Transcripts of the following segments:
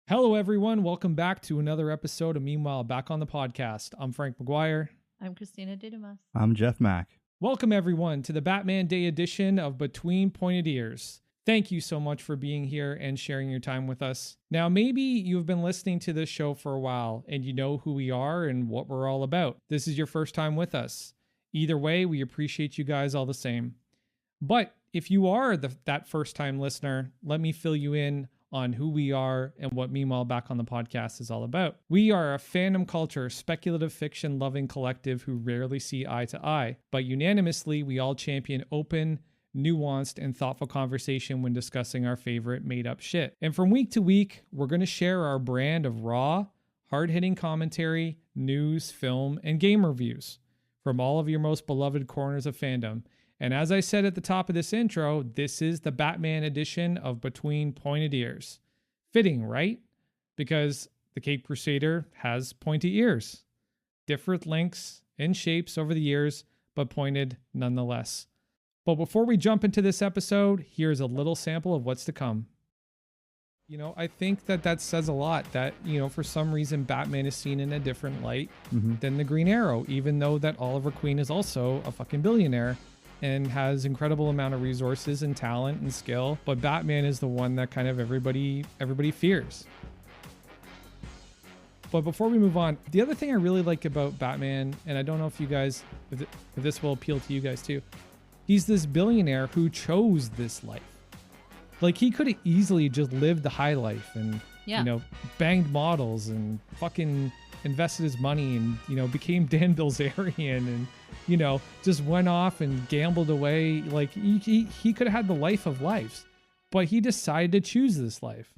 Hello, everyone. Welcome back to another episode of Meanwhile Back on the Podcast. I'm Frank McGuire. I'm Christina Didymus. I'm Jeff Mack. Welcome, everyone, to the Batman Day edition of Between Pointed Ears. Thank you so much for being here and sharing your time with us. Now, maybe you've been listening to this show for a while and you know who we are and what we're all about. This is your first time with us. Either way, we appreciate you guys all the same. But if you are that first-time listener, let me fill you in on who we are and what Meanwhile Back on the Podcast is all about. We are a fandom culture, speculative fiction loving collective who rarely see eye to eye, but unanimously we all champion open, nuanced, and thoughtful conversation when discussing our favorite made-up shit. And from week to week, we're going to share our brand of raw, hard-hitting commentary, news, film, and game reviews from all of your most beloved corners of fandom. And as I said at the top of this intro, this is the Batman edition of Between Pointed Ears. Fitting, right? Because the Cape Crusader has pointy ears. Different lengths and shapes over the years, but pointed nonetheless. But before we jump into this episode, here's a little sample of what's to come. You know, I think that says a lot that, you know, for some reason Batman is seen in a different light than the Green Arrow, even though that Oliver Queen is also a fucking billionaire and has incredible amount of resources and talent and skill, but Batman is the one that kind of everybody fears. But before we move on, the other thing I really like about Batman, and I don't know if you guys, if this will appeal to you guys too, he's this billionaire who chose this life. Like, he could have easily just lived the high life and, you know, banged models and fucking invested his money and, you know, became Dan Bilzerian and, you know, just went off and gambled away. Like, he could have had the life of lives, but he decided to choose this life.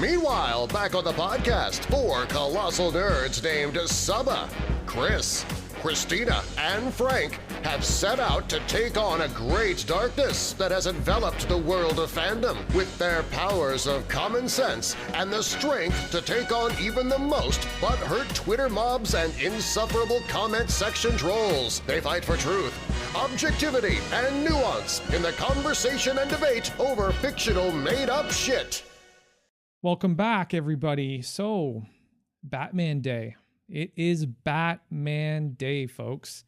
Meanwhile, back on the podcast, four colossal nerds named Saba, Chris, Christina, and Frank have set out to take on a great darkness that has enveloped the world of fandom with their powers of common sense and the strength to take on even the most butthurt Twitter mobs and insufferable comment section trolls. They fight for truth, objectivity, and nuance in the conversation and debate over fictional made-up shit. Welcome back, everybody. So, Batman Day. It is Batman Day, folks.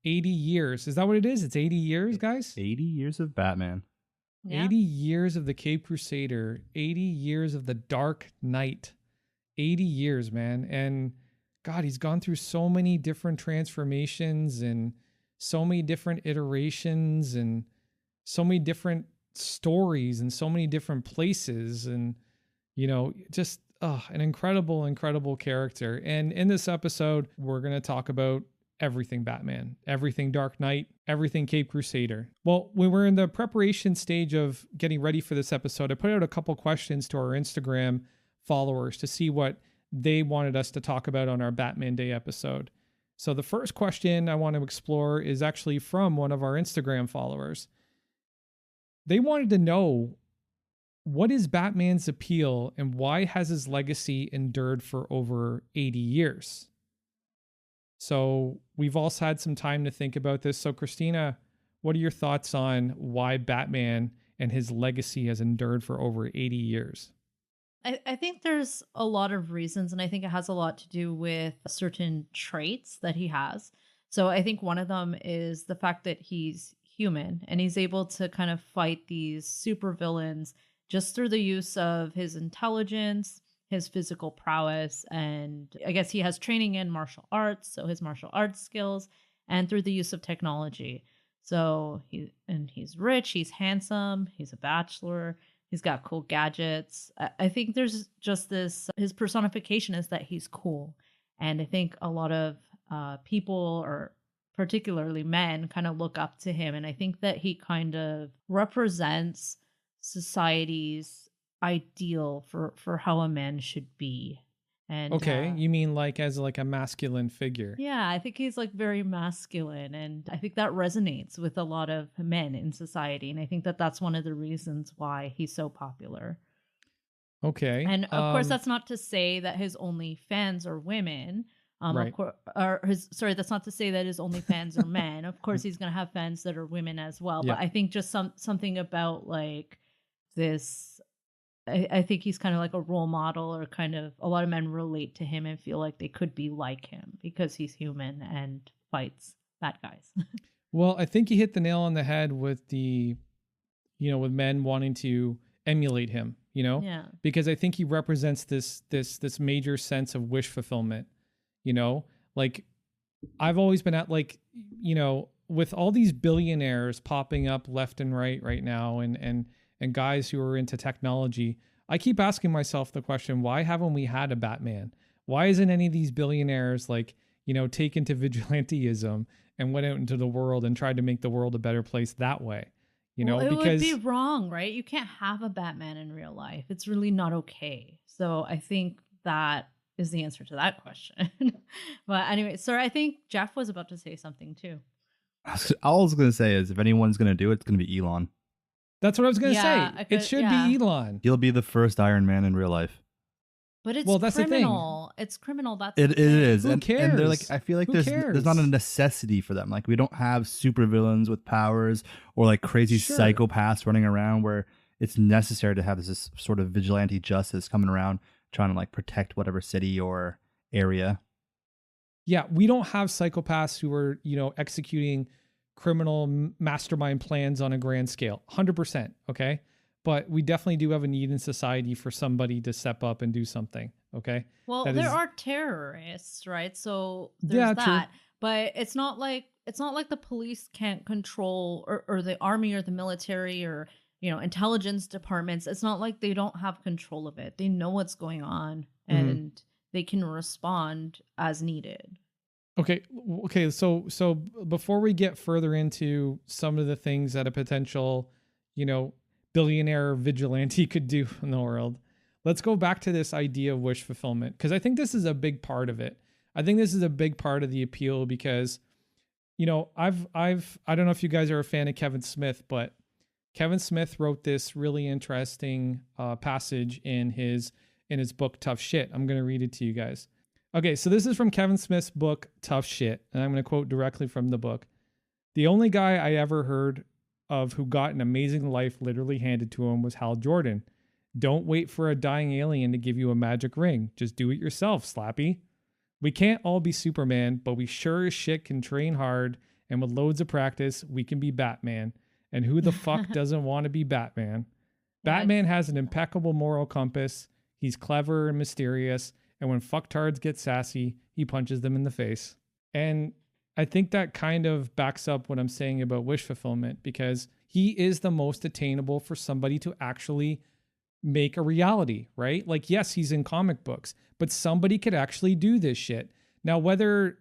80 years. Is that what it is? It's 80 years, guys? 80 years of Batman. Yeah. 80 years of the Cape Crusader. 80 years of the Dark Knight. 80 years, man. And God, he's gone through so many different transformations and so many different iterations and so many different stories and so many different places. And, you know, just an incredible, incredible character. And in this episode, we're going to talk about everything Batman, everything Dark Knight, everything Cape Crusader. Well, when we're in the preparation stage of getting ready for this episode, I put out a couple questions to our Instagram followers to see what they wanted us to talk about on our Batman Day episode. So the first question I want to explore is actually from one of our Instagram followers. They wanted to know, what is Batman's appeal and why has his legacy endured for over 80 years? So we've also had some time to think about this. So Christina, what are your thoughts on why Batman and his legacy has endured for over 80 years? I think there's a lot of reasons, and I think it has a lot to do with certain traits that he has. So I think one of them is the fact that he's human and he's able to kind of fight these supervillains just through the use of his intelligence, his physical prowess, and I guess he has training in martial arts, so his martial arts skills, and through the use of technology. So he's rich, he's handsome, he's a bachelor, he's got cool gadgets. I think there's just this, his personification is that he's cool. And I think a lot of people, or particularly men, kind of look up to him. And I think that he kind of represents society's ideal for how a man should be. And okay, you mean like as like a masculine figure? Yeah, I think he's like very masculine, and I think that resonates with a lot of men in society, and I think that that's one of the reasons why he's so popular. Okay. And of course, that's not to say that his only fans are women. Right. Of course, or sorry, that's not to say that his only fans are men. Of course, he's going to have fans that are women as well. Yeah. But I think just something about like this, I think he's kind of like a role model, or kind of a lot of men relate to him and feel like they could be like him because he's human and fights bad guys. Well, I think you hit the nail on the head with with men wanting to emulate him, Yeah. because I think he represents this major sense of wish fulfillment, like I've always been at with all these billionaires popping up left and right now, and guys who are into technology, I keep asking myself the question, why haven't we had a Batman? Why isn't any of these billionaires taken to vigilanteism and went out into the world and tried to make the world a better place that way? It because would be wrong, right? You can't have a Batman in real life. It's really not okay. So I think that is the answer to that question. But anyway, sir, I think Jeff was about to say something too. All I was going to say is if anyone's going to do it, it's going to be Elon. that's what I was going to Yeah, say. It should be Elon. He'll be the first Iron Man in real life. But it's Well, that's the thing. criminal. It's criminal. That's It the thing. is. Who And they're like, cares? I feel like Who there's not a cares? necessity for them. Like we don't have supervillains with powers or like crazy Sure. psychopaths running around where it's necessary to have this sort of vigilante justice coming around trying to like protect whatever city or area. Yeah, we don't have psychopaths who are, executing criminal mastermind plans on a grand scale. 100%, okay? But we definitely do have a need in society for somebody to step up and do something, okay? Well, That there is- are terrorists, right? So there's Yeah, true. that. But it's not like the police can't control, or the army or the military or intelligence departments. It's not like they don't have control of it. They know what's going on and they can respond as needed. Okay. So before we get further into some of the things that a potential, billionaire vigilante could do in the world, let's go back to this idea of wish fulfillment, because I think this is a big part of it. I think this is a big part of the appeal because, I don't know if you guys are a fan of Kevin Smith, but Kevin Smith wrote this really interesting passage in his book Tough Shit. I'm going to read it to you guys. Okay, so this is from Kevin Smith's book Tough Shit, and I'm going to quote directly from the book. "The only guy I ever heard of who got an amazing life literally handed to him was Hal Jordan. Don't wait for a dying alien to give you a magic ring. Just do it yourself, Slappy. We can't all be Superman, but we sure as shit can train hard, and with loads of practice, we can be Batman. And who the fuck doesn't want to be Batman? Batman has an impeccable moral compass. He's clever and mysterious, and when fucktards get sassy, he punches them in the face." And I think that kind of backs up what I'm saying about wish fulfillment, because he is the most attainable for somebody to actually make a reality, right? Like, yes, he's in comic books, but somebody could actually do this shit. Now, whether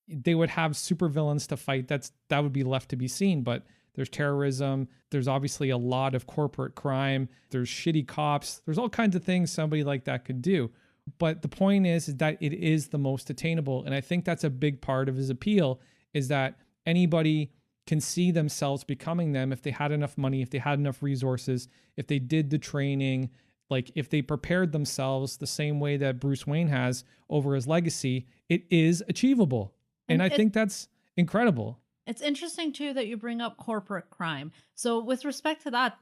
they would have supervillains to fight, that would be left to be seen. But there's terrorism. There's obviously a lot of corporate crime. There's shitty cops. There's all kinds of things somebody like that could do. But the point is that it is the most attainable. And I think that's a big part of his appeal, is that anybody can see themselves becoming them if they had enough money, if they had enough resources, if they did the training, like if they prepared themselves the same way that Bruce Wayne has over his legacy. It is achievable. And I think that's incredible. It's interesting too that you bring up corporate crime. So with respect to that,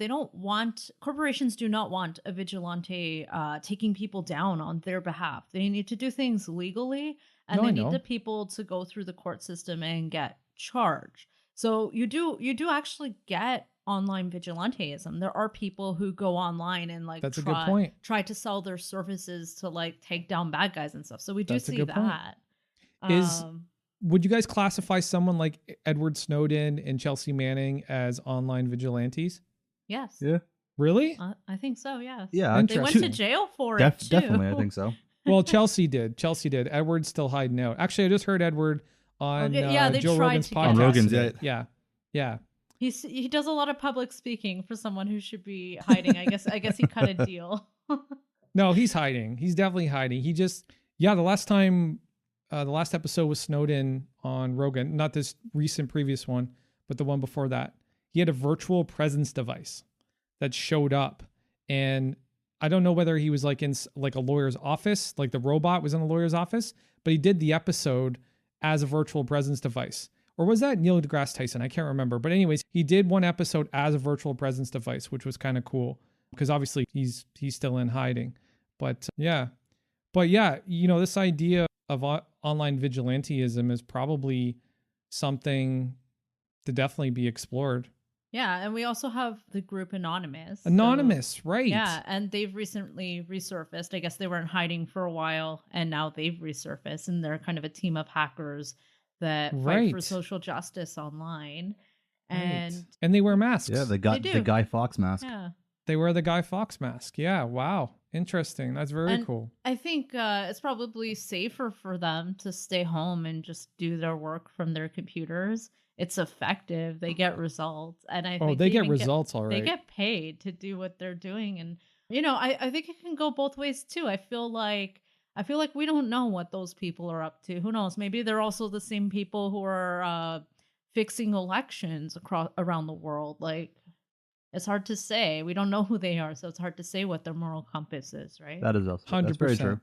corporations do not want a vigilante taking people down on their behalf. They need to do things legally, and they need the people to go through the court system and get charged. So you do actually get online vigilanteism. There are people who go online and That's a good point. Try to sell their services to like take down bad guys and stuff. So we do That's a see good point. that. Would you guys classify someone like Edward Snowden and Chelsea Manning as online vigilantes? Yes. Yeah. Really? I think so, yes. Yeah. They went to jail for it too. Definitely, I think so. Well, Chelsea did. Edward's still hiding out. Actually, I just heard Edward on they Joe tried Rogan's to get podcast. him. Rogan's, today. Yeah. He does a lot of public speaking for someone who should be hiding. I guess he cut a deal. No, he's hiding. He's definitely hiding. The last episode was Snowden on Rogan, not this previous one, but the one before that. He had a virtual presence device that showed up, and I don't know whether he was like in like a lawyer's office, like the robot was in a lawyer's office, but he did the episode as a virtual presence device. Or was that Neil deGrasse Tyson? I can't remember. But anyways, he did one episode as a virtual presence device, which was kind of cool because obviously he's still in hiding. But yeah, this idea of online vigilantism is probably something to definitely be explored. Yeah, and we also have the group Anonymous. Right. Yeah, and they've recently resurfaced. I guess they were in hiding for a while, and now they've resurfaced, and they're kind of a team of hackers that fight for social justice online. And they wear masks. Yeah, the Guy Fawkes mask. Yeah. They wear the Guy Fawkes mask. Yeah, wow. Interesting. That's very cool. I think it's probably safer for them to stay home and just do their work from their computers. It's effective. They get results. And I think they get results all right. They get paid to do what they're doing. And, I think it can go both ways too. I feel like we don't know what those people are up to. Who knows? Maybe they're also the same people who are fixing elections around the world. Like, it's hard to say. We don't know who they are, so it's hard to say what their moral compass is, right? That is also 100%. That's very true.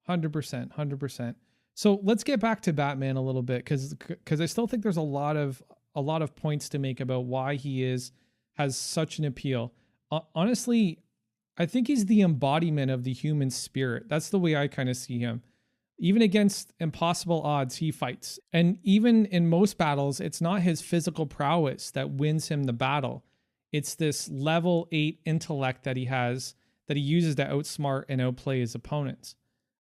100%. So let's get back to Batman a little bit because I still think there's a lot of points to make about why he has such an appeal. Honestly, I think he's the embodiment of the human spirit. That's the way I kind of see him. Even against impossible odds, he fights. And even in most battles, it's not his physical prowess that wins him the battle. It's this level 8 intellect that he has that he uses to outsmart and outplay his opponents.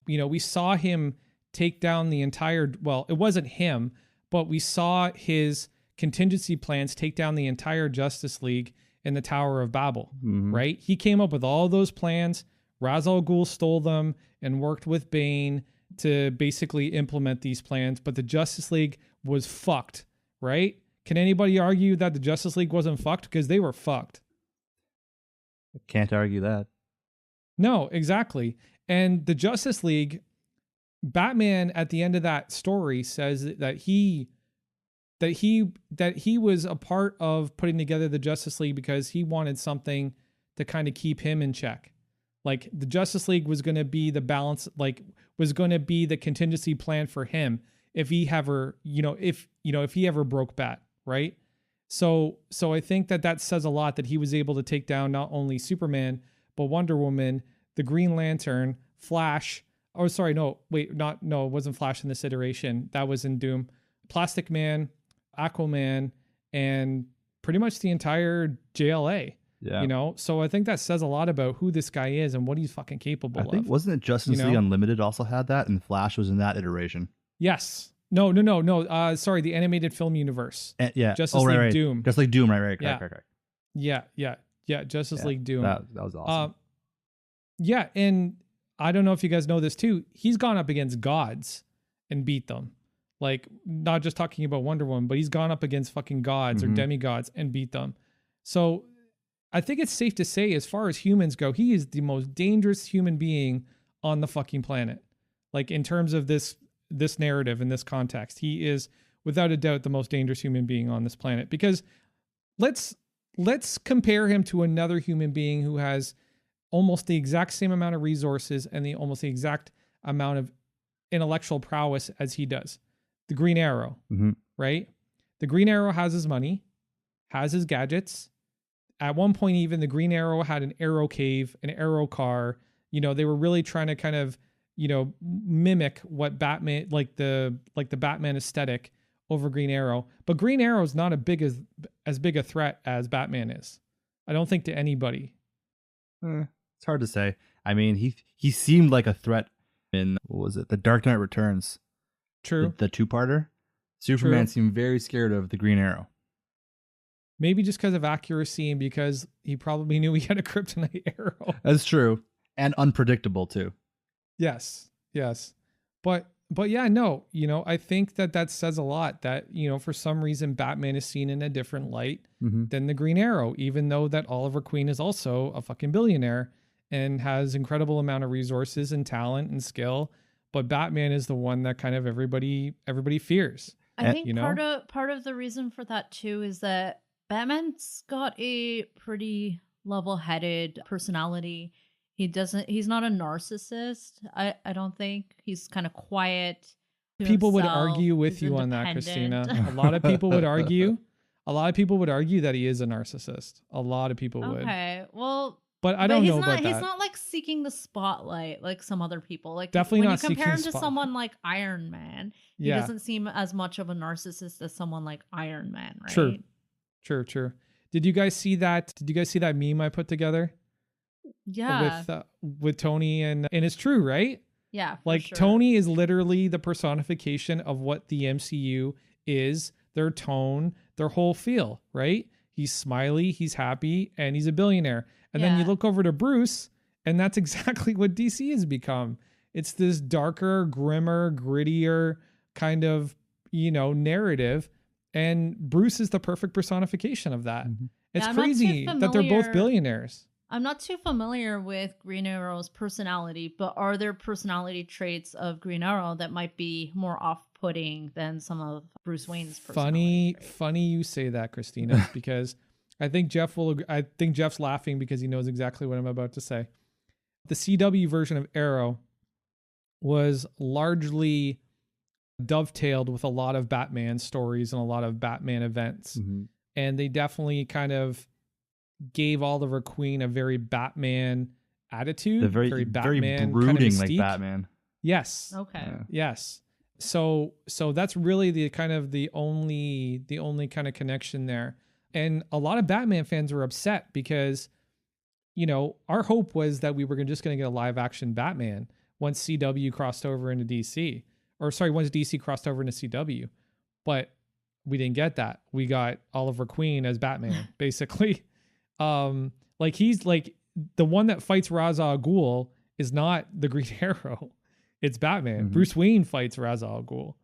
We saw him take down the entire, well, it wasn't him, but we saw his contingency plans take down the entire Justice League in the Tower of Babel, right? He came up with all those plans. Ra's al Ghul stole them and worked with Bane to basically implement these plans, but the Justice League was fucked, right? Can anybody argue that the Justice League wasn't fucked? Because they were fucked. Can't argue that. No, exactly. And the Justice League, Batman at the end of that story says that he was a part of putting together the Justice League because he wanted something to kind of keep him in check. Like the Justice League was going to be the balance, like was going to be the contingency plan for him if he ever, if he ever broke Bat, right? So I think that says a lot that he was able to take down not only Superman, but Wonder Woman, the Green Lantern, Flash. Oh, sorry, it wasn't Flash in this iteration. That was in Doom. Plastic Man, Aquaman, and pretty much the entire JLA. Yeah. So I think that says a lot about who this guy is and what he's fucking capable of. I think, wasn't it Justice League Unlimited also had that, and Flash was in that iteration? Yes. No. Sorry, the animated film universe. Yeah. Justice League Doom. Justice League Doom, right. Correct. Yeah. Justice League Doom. That was awesome. Yeah, and I don't know if you guys know this too. He's gone up against gods and beat them. Like, not just talking about Wonder Woman, but he's gone up against fucking gods or demigods and beat them. So I think it's safe to say, as far as humans go, he is the most dangerous human being on the fucking planet. Like, in terms of this narrative, in this context, he is without a doubt the most dangerous human being on this planet. Because let's compare him to another human being who has almost the exact same amount of resources and almost the exact amount of intellectual prowess as he does. The Green Arrow, right? The Green Arrow has his money, has his gadgets. At one point, even the Green Arrow had an arrow cave, an arrow car. They were really trying to kind of, mimic what Batman, like the Batman aesthetic over Green Arrow. But Green Arrow is not as big a threat as Batman is. I don't think to anybody. It's hard to say. I mean, he seemed like a threat in, what was it, The Dark Knight Returns. True. The two-parter. Superman seemed very scared of the Green Arrow. Maybe just because of accuracy and because he probably knew he had a kryptonite arrow. That's true. And unpredictable too. Yes. But yeah, no, I think that says a lot that, for some reason Batman is seen in a different light than the Green Arrow, even though that Oliver Queen is also a fucking billionaire and has incredible amount of resources and talent and skill. But Batman is the one that kind of everybody fears. I think part of the reason for that too is that Batman's got a pretty level-headed personality, he's not a narcissist. I don't think. He's kind of quiet. to People would himself, argue with he's you on that, Christina. independent. A lot of people would argue. A lot of people would argue that he is a narcissist. A lot of people would. Okay, well, But I but don't he's know not. about He's that. not like seeking the spotlight like some other people. Like Definitely when not you compare seeking him to spotlight. someone like Iron Man, he Yeah. doesn't seem as much of a narcissist as someone like Iron Man, right? True. Did you guys see that? Did you guys see that meme I put together Yeah, with Tony and it's true, right? yeah. For Like sure. Tony is literally the personification of what the MCU is, their tone, their whole feel, right? He's smiley, he's happy, and he's a billionaire. And then you Yeah. look over to Bruce, and that's exactly what DC has become. It's this darker, grimmer, grittier kind of, narrative. And Bruce is the perfect personification of that. Mhm. It's Yeah, I'm not too crazy that they're both familiar- billionaires. I'm not too familiar with Green Arrow's personality, but are there personality traits of Green Arrow that might be more off-putting than some of Bruce Wayne's personality traits? Funny you say that, Christina, because I think I think Jeff's laughing because he knows exactly what I'm about to say. The CW version of Arrow was largely dovetailed with a lot of Batman stories and a lot of Batman events. Mhm. And they definitely kind of gave Oliver Queen a very Batman attitude, The very Batman brooding kind of like mystique. Batman. Yes. Okay. Yeah. Yes. So that's really the only kind of connection there. And a lot of Batman fans were upset because, our hope was that we were just going to get a live action Batman once CW crossed over into DC. Or sorry, once DC crossed over into CW. But we didn't get that. We got Oliver Queen as Batman, basically. Like he's like the one that fights Ra's al Ghul is not the Green Arrow. It's Batman. Mhm. Bruce Wayne fights Ra's al Ghul,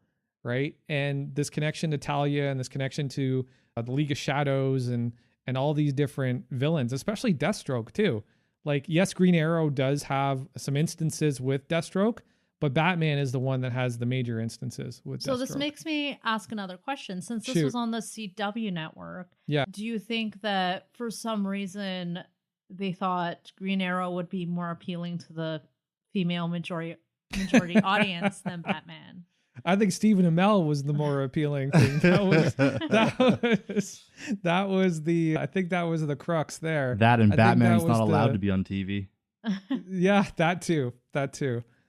right? And this connection to Talia and this connection to the League of Shadows and all these different villains, especially Deathstroke too. Like, yes, Green Arrow does have some instances with Deathstroke, but Batman is the one that has the major instances with So Deathstroke. this makes me ask another question. Since this Shoot. was on the CW network, Yeah. do you think that for some reason they thought Green Arrow would be more appealing to the female majority audience than Batman? I think Stephen Amell was the more appealing thing. That was the crux there. That and I think Batman's that was not allowed the- to be on TV. Yeah, that too.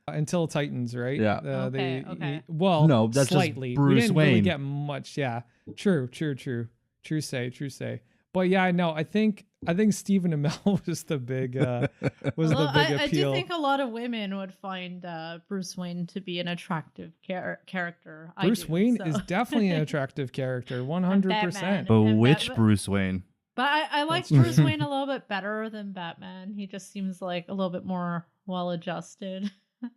Until Titans, right? Yeah. Okay. Well, No, that's just slightly. Bruce we didn't really Wayne. get much. Yeah. True say. But yeah, no, I think Stephen Amell was the big Well, I appeal. do think a lot of women would find Bruce Wayne to be an attractive character. Bruce Wayne is definitely an attractive character, 100%. Batman. But And which Batman- Bruce Wayne? But I like That's Bruce true. Wayne a little bit better than Batman. He just seems like a little bit more well-adjusted.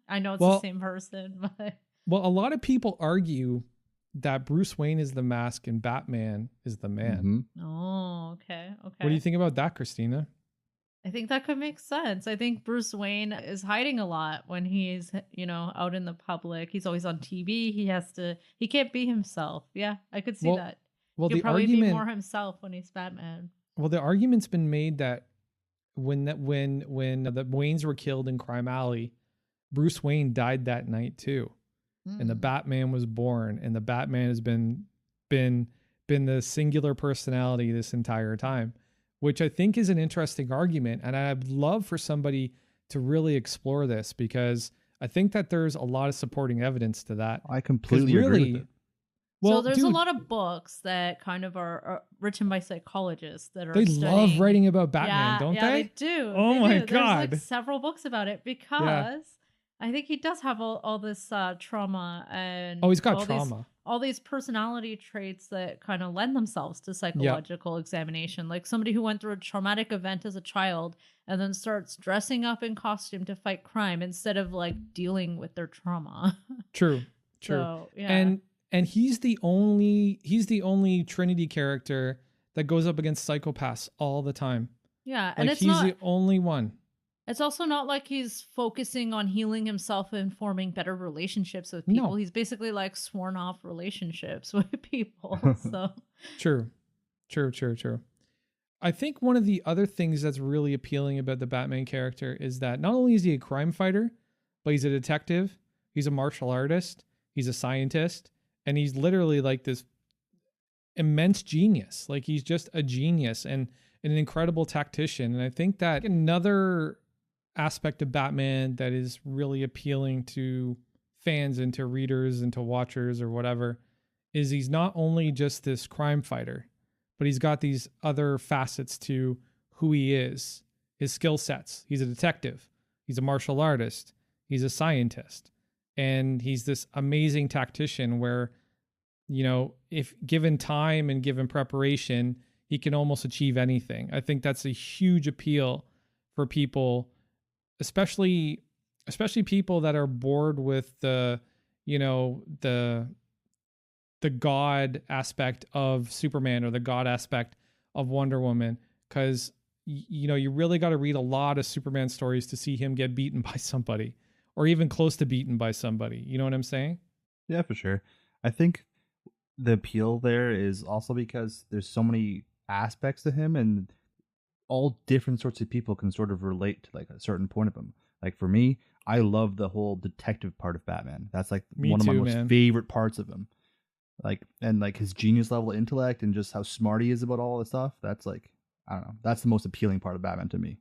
I know it's Well- the same person, but Well, a lot of people argue that Bruce Wayne is the mask and Batman is the man. Mhm. oh, okay. What do you think about that, Christina? I think that could make sense. I think Bruce Wayne is hiding a lot when he's, out in the public. He's always on TV. He can't be himself. Yeah, I could see Well, that. Well, He'll the probably be argument more himself when he's Batman. Well, the argument's been made that when the Waynes were killed in Crime Alley, Bruce Wayne died that night too, and the Mm. Batman was born, and the Batman has been the singular personality this entire time, which I think is an interesting argument, and I'd love for somebody to really explore this because I think that there's a lot of supporting evidence to that. I 'Cause completely agree with it. So there's a dude, lot of books that kind of are written by psychologists that are they love studying- writing about Batman, yeah, don't yeah, they? do. Oh They my do. There's God. like several books about it because I think he does have all this trauma and Oh, he's got all trauma. all these personality traits that kind of lend themselves to psychological examination. Like somebody who went through a traumatic event as a child and then starts dressing up in costume to fight crime instead of like dealing with their trauma. True. So, yeah. And he's the only Trinity character that goes up against psychopaths all the time. yeah, and Like it's he's not the only one. It's also not like he's focusing on healing himself and forming better relationships with people. No. He's basically like sworn off relationships with people. So True. I think one of the other things that's really appealing about the Batman character is that not only is he a crime fighter, but he's a detective, he's a martial artist, he's a scientist, and he's literally like this immense genius. Like he's just a genius and an incredible tactician. And I think that another aspect of Batman that is really appealing to fans and to readers and to watchers or whatever is he's not only just this crime fighter, but he's got these other facets to who he is, his skill sets. He's a detective, he's a martial artist, he's a scientist, and he's this amazing tactician where, you know, if given time and given preparation, he can almost achieve anything. I think that's a huge appeal for people, especially people that are bored with the, you know, the God aspect of Superman or the God aspect of Wonder Woman. Because, you know, you really got to read a lot of Superman stories to see him get beaten by somebody or even close to beaten by somebody. You know what I'm saying? Yeah, for sure. I think the appeal there is also because there's so many aspects to him, and all different sorts of people can sort of relate to like a certain point of him. Like for me, I love the whole detective part of Batman. That's like one of my most favorite parts of him. Like, and like his genius level of intellect and just how smart he is about all this stuff. That's like, I don't know. That's the most appealing part of Batman to me.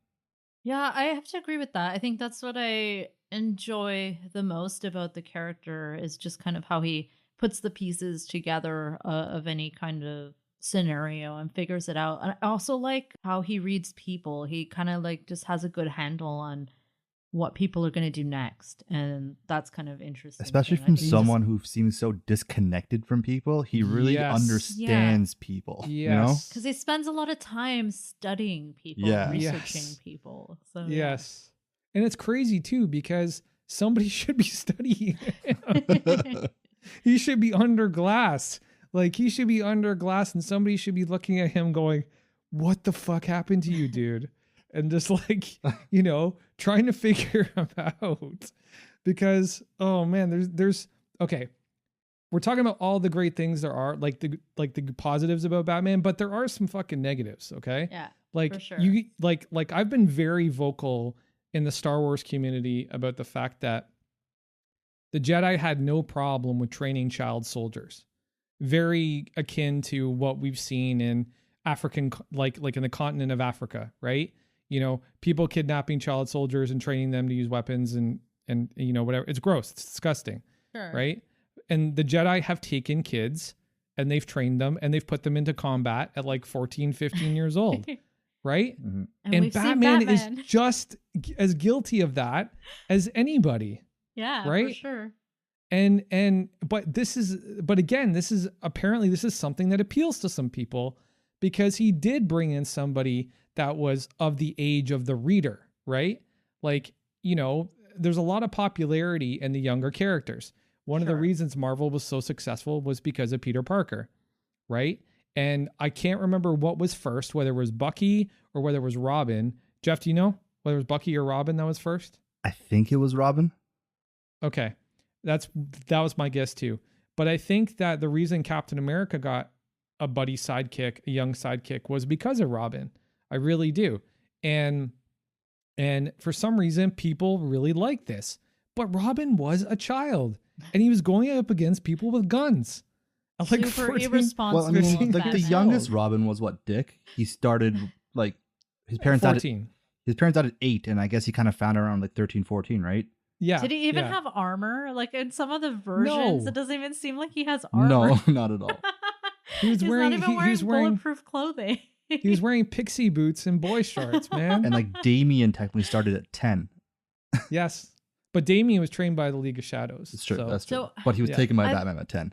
Yeah, I have to agree with that. I think that's what I enjoy the most about the character is just kind of how he puts the pieces together of any kind of scenario and figures it out. And I also like how he reads people. He kind of like just has a good handle on what people are going to do next, and that's kind of interesting. Especially from someone who seems so disconnected from people, he really understands people. Yes, you know, because he spends a lot of time studying people, researching people. So yes, and it's crazy too because somebody should be studying him. He should be under glass. Like he should be under glass, and somebody should be looking at him, going, "What the fuck happened to you, dude?" And just like, you know, trying to figure him out because, oh man, there's okay. We're talking about all the great things there are, like the positives about Batman, but there are some fucking negatives. Okay. Yeah. Like for sure. you like I've been very vocal in the Star Wars community about the fact that the Jedi had no problem with training child soldiers, very akin to what we've seen in African, like in the continent of Africa, right? You know, people kidnapping child soldiers and training them to use weapons and you know, whatever. It's gross. It's disgusting. Sure. Right. And the Jedi have taken kids and they've trained them and they've put them into combat at like 14, 15 years old. Right. Mm-hmm. And Batman is just as guilty of that as anybody. Yeah, right. For sure. But again, this is something that appeals to some people because he did bring in somebody that was of the age of the reader, right? Like, you know, there's a lot of popularity in the younger characters. One of the reasons Marvel was so successful was because of Peter Parker, right? And I can't remember what was first, whether it was Bucky or whether it was Robin. Jeff, do you know whether it was Bucky or Robin that was first? I think it was Robin. Okay. That was my guess too. But I think that the reason Captain America got a buddy sidekick, a young sidekick, was because of Robin. I really do. And for some reason, people really like this. But Robin was a child, and he was going up against people with guns. Like super irresponsible. Well, I mean, like the youngest Robin was what, Dick? He started like his parents 14. His parents died at 8, and I guess he kind of found around like 13, 14, right? Yeah. Did he even have armor? Like in some of the versions, it doesn't even seem like he has armor. No, not at all. He's not even wearing bulletproof clothing. He was wearing pixie boots and boy shorts, man. And like Damien technically started at 10. Yes. But Damien was trained by the League of Shadows. That's true. That's true. But he was taken by Batman at 10.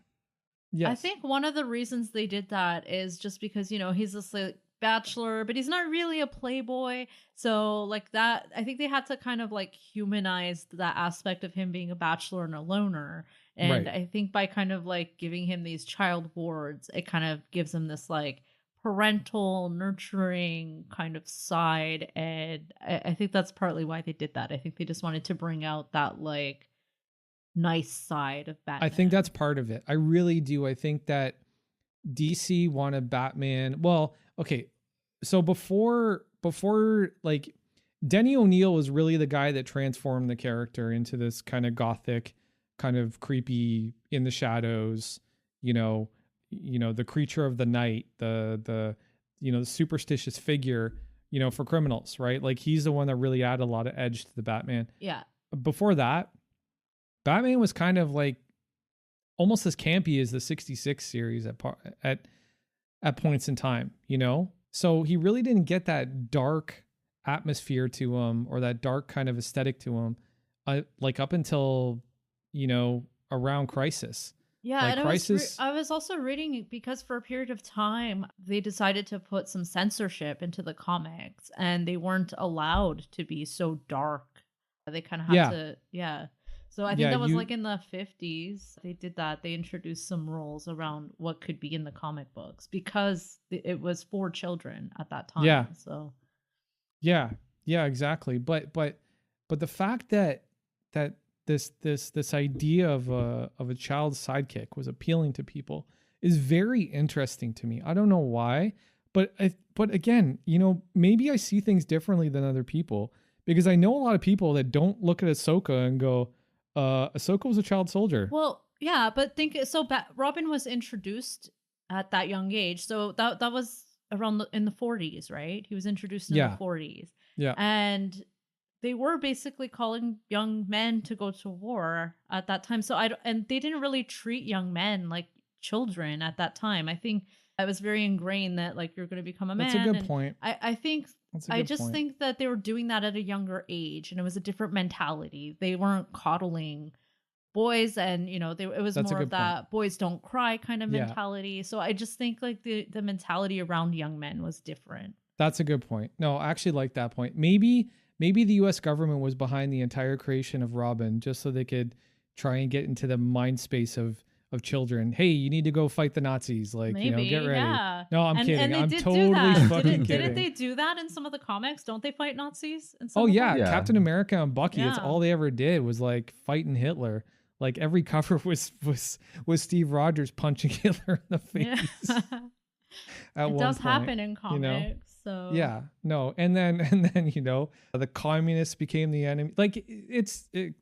Yes. I think one of the reasons they did that is just because, you know, he's this like bachelor, but he's not really a playboy. So like that, I think they had to kind of like humanize that aspect of him being a bachelor and a loner. And I think by kind of like giving him these child wards, it kind of gives him this like parental, nurturing kind of side. And I think that's partly why they did that. I think they just wanted to bring out that like nice side of Batman. I think that's part of it. I really do. I think that DC wanted Batman. Well, okay. so before like Denny O'Neil was really the guy that transformed the character into this kind of gothic, kind of creepy in the shadows, the creature of the night, the the superstitious figure, for criminals, right? Like he's the one that really added a lot of edge to the Batman. Yeah. Before that, Batman was kind of like almost as campy as the 66 series at points in time, So he really didn't get that dark atmosphere to him or that dark kind of aesthetic to him, like up until, around Crisis. Yeah, like and Crisis. I was also reading because for a period of time they decided to put some censorship into the comics, and they weren't allowed to be so dark. They kind of had to, So I think that was like in the 50s. They did that. They introduced some rules around what could be in the comic books because it was for children at that time. Yeah. So. Yeah, exactly. But the fact that this idea of a child's sidekick was appealing to people is very interesting to me. I don't know why, but again, maybe I see things differently than other people, because I know a lot of people that don't look at Ahsoka and go, Ahsoka was a child soldier. Well, yeah, but Robin was introduced at that young age, so that was around in the 40s, right? He was introduced in the 40s. Yeah. And they were basically calling young men to go to war at that time. So and they didn't really treat young men like children at that time. I think it was very ingrained that like you're going to become a man. That's a good point. I think think that they were doing that at a younger age, and it was a different mentality. They weren't coddling boys, and it was more of that boys don't cry kind of mentality. So I just think like the mentality around young men was different. That's a good point. No, I actually like that point. Maybe the US government was behind the entire creation of Robin just so they could try and get into the mind space of children. Hey, you need to go fight the Nazis. Like, get ready. Yeah. No, I'm kidding. I'm totally fucking kidding. Didn't they do that in some of the comics? Don't they fight Nazis? Yeah. Captain America and Bucky. That's all they ever did was like fighting Hitler. Like every cover was Steve Rogers punching Hitler in the face. Yeah. It does happen in comics. So yeah, no, and then the communists became the enemy. Like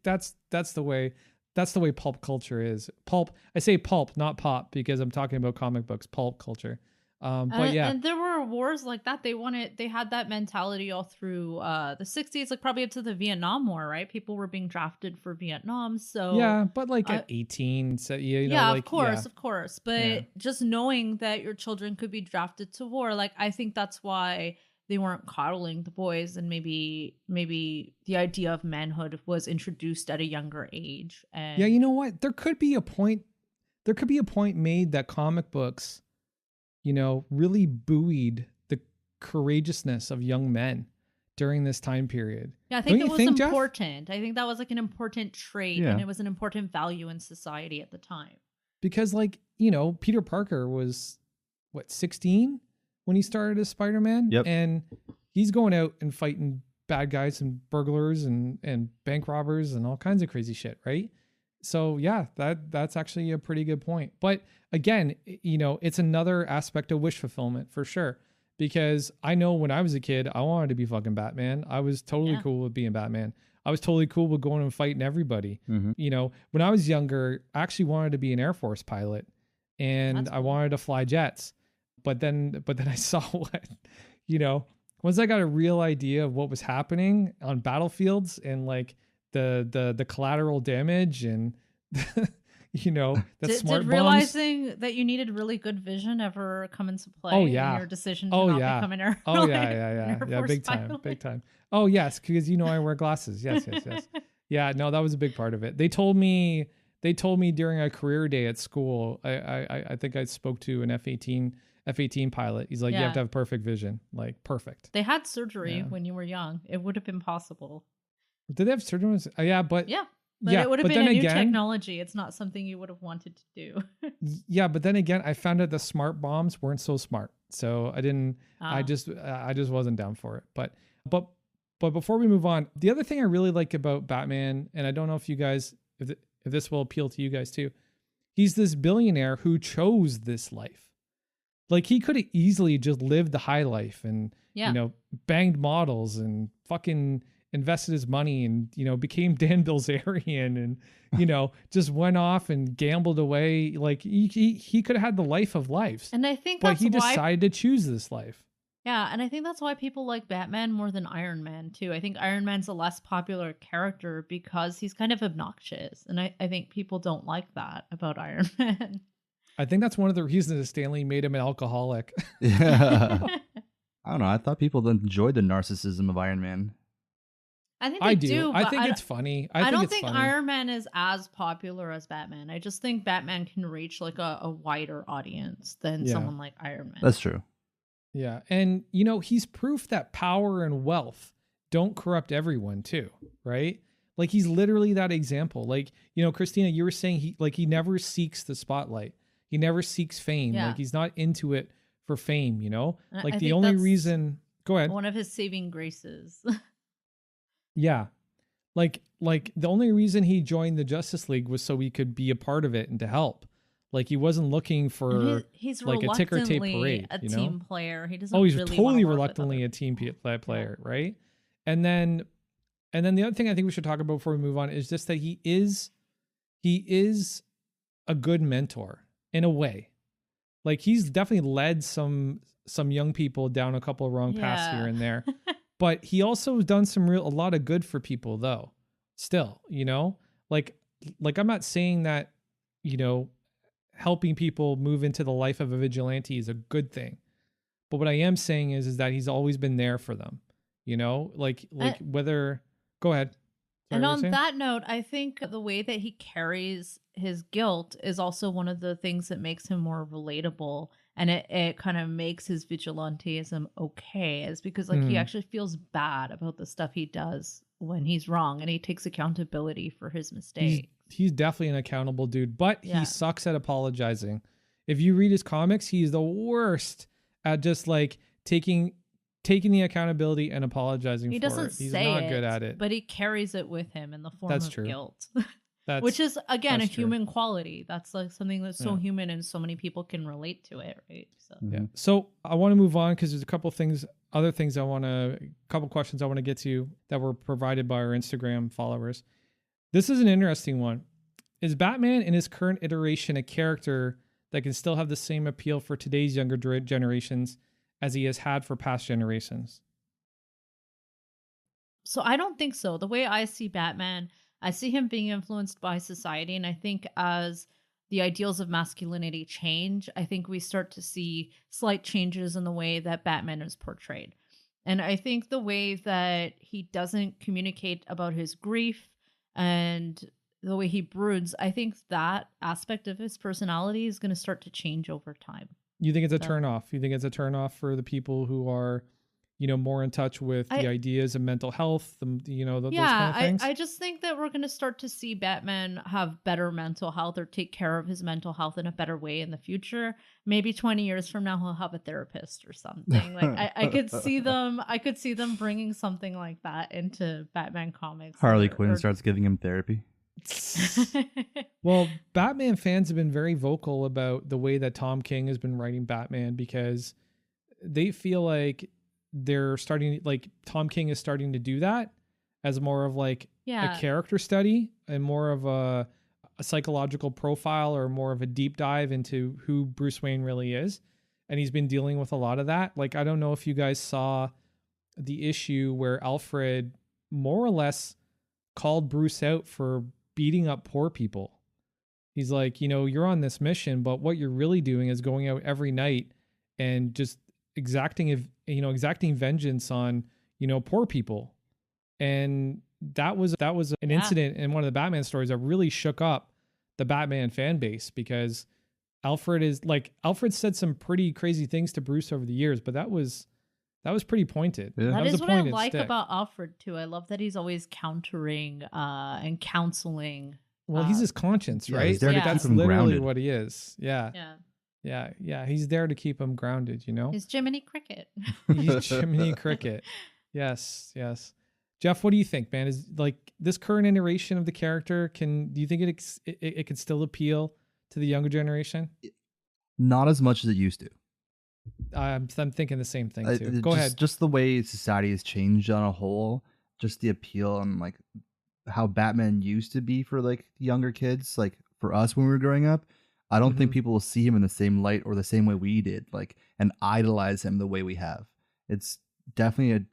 that's the way pulp culture is. Pulp. I say pulp, not pop, because I'm talking about comic books. Pulp culture. And there were wars like that. They had that mentality all through the 60s, like probably up to the Vietnam War, right? People were being drafted for Vietnam. So yeah, but like at 18, so of course. But just knowing that your children could be drafted to war, like I think that's why they weren't coddling the boys, and maybe the idea of manhood was introduced at a younger age. And you know what? There could be a point made that comic books, really buoyed the courageousness of young men during this time period. Yeah, I think it was important. Jeff? I think that was like an important trait, and it was an important value in society at the time. Because Peter Parker was 16 when he started as Spider-Man? Yep. And he's going out and fighting bad guys and burglars and bank robbers and all kinds of crazy shit, right? So yeah, that's actually a pretty good point. But again, it's another aspect of wish fulfillment for sure. Because I know when I was a kid, I wanted to be fucking Batman. I was totally cool with being Batman. I was totally cool with going and fighting everybody. Mm-hmm. When I was younger, I actually wanted to be an Air Force pilot, and I wanted to fly jets. But then I saw what, once I got a real idea of what was happening on battlefields and like the collateral damage and did realizing that you needed really good vision ever come into play in your decision to not become an Air Force big time. Oh yes, because I wear glasses. Yes. Yeah, no, that was a big part of it. They told me during a career day at school. I think I spoke to an F-18 pilot. He's like, you have to have perfect vision, like perfect. They had surgery when you were young. It would have been possible. Did they have surgery? But it would have been a new technology. It's not something you would have wanted to do. Yeah, but then again, I found out the smart bombs weren't so smart, so I didn't. I just wasn't down for it. But before we move on, the other thing I really like about Batman, and I don't know if you guys, if this will appeal to you guys too, he's this billionaire who chose this life. Like he could have easily just lived the high life and, Yeah. you know, banged models and fucking invested his money and, you know, became Dan Bilzerian and, you know, just went off and gambled away. Like he could have had the life of lives, And I think but that's he why decided to choose this life. Yeah, and I think that's why people like Batman more than Iron Man too. I think Iron Man's a less popular character because he's kind of obnoxious. And I think people don't like that about Iron Man. I think that's one of the reasons that Stanley made him an alcoholic. Yeah. I don't know. I thought people enjoyed the narcissism of Iron Man. I think they I do. I but think it's funny. I don't it's think funny. Iron Man is as popular as Batman. I just think Batman can reach like a wider audience than Yeah. someone like Iron Man. That's true. Yeah. And, you know, he's proof that power and wealth don't corrupt everyone too, right? Like he's literally that example. Like, you know, Christina, you were saying he never seeks the spotlight. He never seeks fame. Yeah. Like he's not into it for fame, you know? And Like I the think only that's reason, go ahead. One of his saving graces. Yeah. Like the only reason he joined the Justice League was so he could be a part of it and to help. Like he wasn't looking for And he's like a ticker tape reluctantly parade, a you know? team player. He doesn't. Oh, he's really totally wanna work with reluctantly other a team people. player, right? And then the other thing I think we should talk about before we move on is just that he is a good mentor in a way. Like he's definitely led some young people down a couple of wrong paths Yeah. here and there, but he also has done a lot of good for people though. Still, you know, like I'm not saying that, you know, helping people move into the life of a vigilante is a good thing. But what I am saying is that he's always been there for them, you know, like whether, go ahead. Sorry, And what were you on saying? that note, I think the way that he carries his guilt is also one of the things that makes him more relatable. And it kind of makes his vigilantism okay, is because like he actually feels bad about the stuff he does when he's wrong and he takes accountability for his mistakes. He's definitely an accountable dude, but Yeah. he sucks at apologizing. If you read his comics, he's the worst at just like taking the accountability and apologizing He for doesn't it. He's say not good at it. but he carries it with him in the form That's of true. guilt. That's Which is again a that's true. human quality. That's like something that's so Yeah. human and so many people can relate to it, right? So Yeah. So I want to move on because there's a couple couple questions I want to get to that were provided by our Instagram followers. This is an interesting one. Is Batman in his current iteration a character that can still have the same appeal for today's younger generations as he has had for past generations? So I don't think so. The way I see Batman, I see him being influenced by society. And I think as the ideals of masculinity change, I think we start to see slight changes in the way that Batman is portrayed. And I think the way that he doesn't communicate about his grief and the way he broods, I think that aspect of his personality is going to start to change over time. You think it's a So- turnoff? You think it's a turnoff for the people who are, you know, more in touch with the ideas of mental health, you know, those kind of things? I just think that we're going to start to see Batman have better mental health or take care of his mental health in a better way in the future. Maybe 20 years from now, he'll have a therapist or something. Like I could see them bringing something like that into Batman comics. Harley Quinn starts giving him therapy. Well, Batman fans have been very vocal about the way that Tom King has been writing Batman because they feel like Tom King is starting to do that as more of like a character study and more of a psychological profile or more of a deep dive into who Bruce Wayne really is. And he's been dealing with a lot of that. Like, I don't know if you guys saw the issue where Alfred more or less called Bruce out for beating up poor people. He's like, you know, you're on this mission, but what you're really doing is going out every night and just exacting vengeance on, you know, poor people. And that was an incident in one of the Batman stories that really shook up the Batman fan base because Alfred said some pretty crazy things to Bruce over the years, but that was pretty pointed. Yeah. That was is a what I pointed like stick. about Alfred too. I love that he's always countering and counseling. Well, he's his conscience, Yeah, right? he's there to keep That's him literally grounded. what he is. Yeah. He's there to keep him grounded, you know? He's Jiminy Cricket. He's Jiminy Cricket. Yes. Jeff, what do you think, man? Is like this current iteration of the character, do you think it can still appeal to the younger generation? Not as much as it used to. I'm thinking the same thing too. Go ahead. Just the way society has changed on a whole, just the appeal and like how Batman used to be for like younger kids, like for us when we were growing up. I don't think people will see him in the same light or the same way we did, like, and idolize him the way we have. It's definitely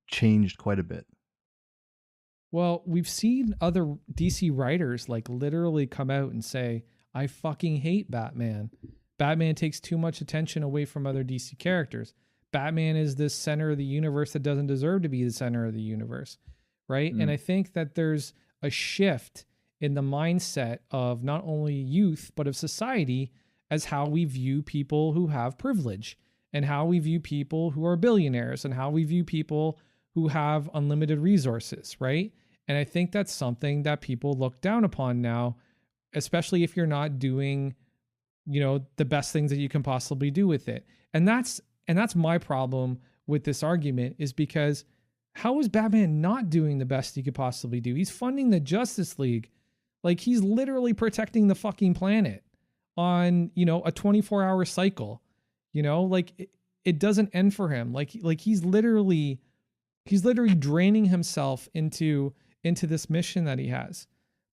changed quite a bit. Well, we've seen other DC writers like literally come out and say, I fucking hate Batman. Batman takes too much attention away from other DC characters. Batman is this center of the universe that doesn't deserve to be the center of the universe, right? And I think that there's a shift in the mindset of not only youth, but of society as how we view people who have privilege and how we view people who are billionaires and how we view people who have unlimited resources, right? And I think that's something that people look down upon now, especially if you're not doing, the best things that you can possibly do with it. And that's my problem with this argument, is because how is Batman not doing the best he could possibly do? He's funding the Justice League. Like, he's literally protecting the fucking planet on, a 24-hour cycle. It doesn't end for him. Like he's literally draining himself into this mission that he has.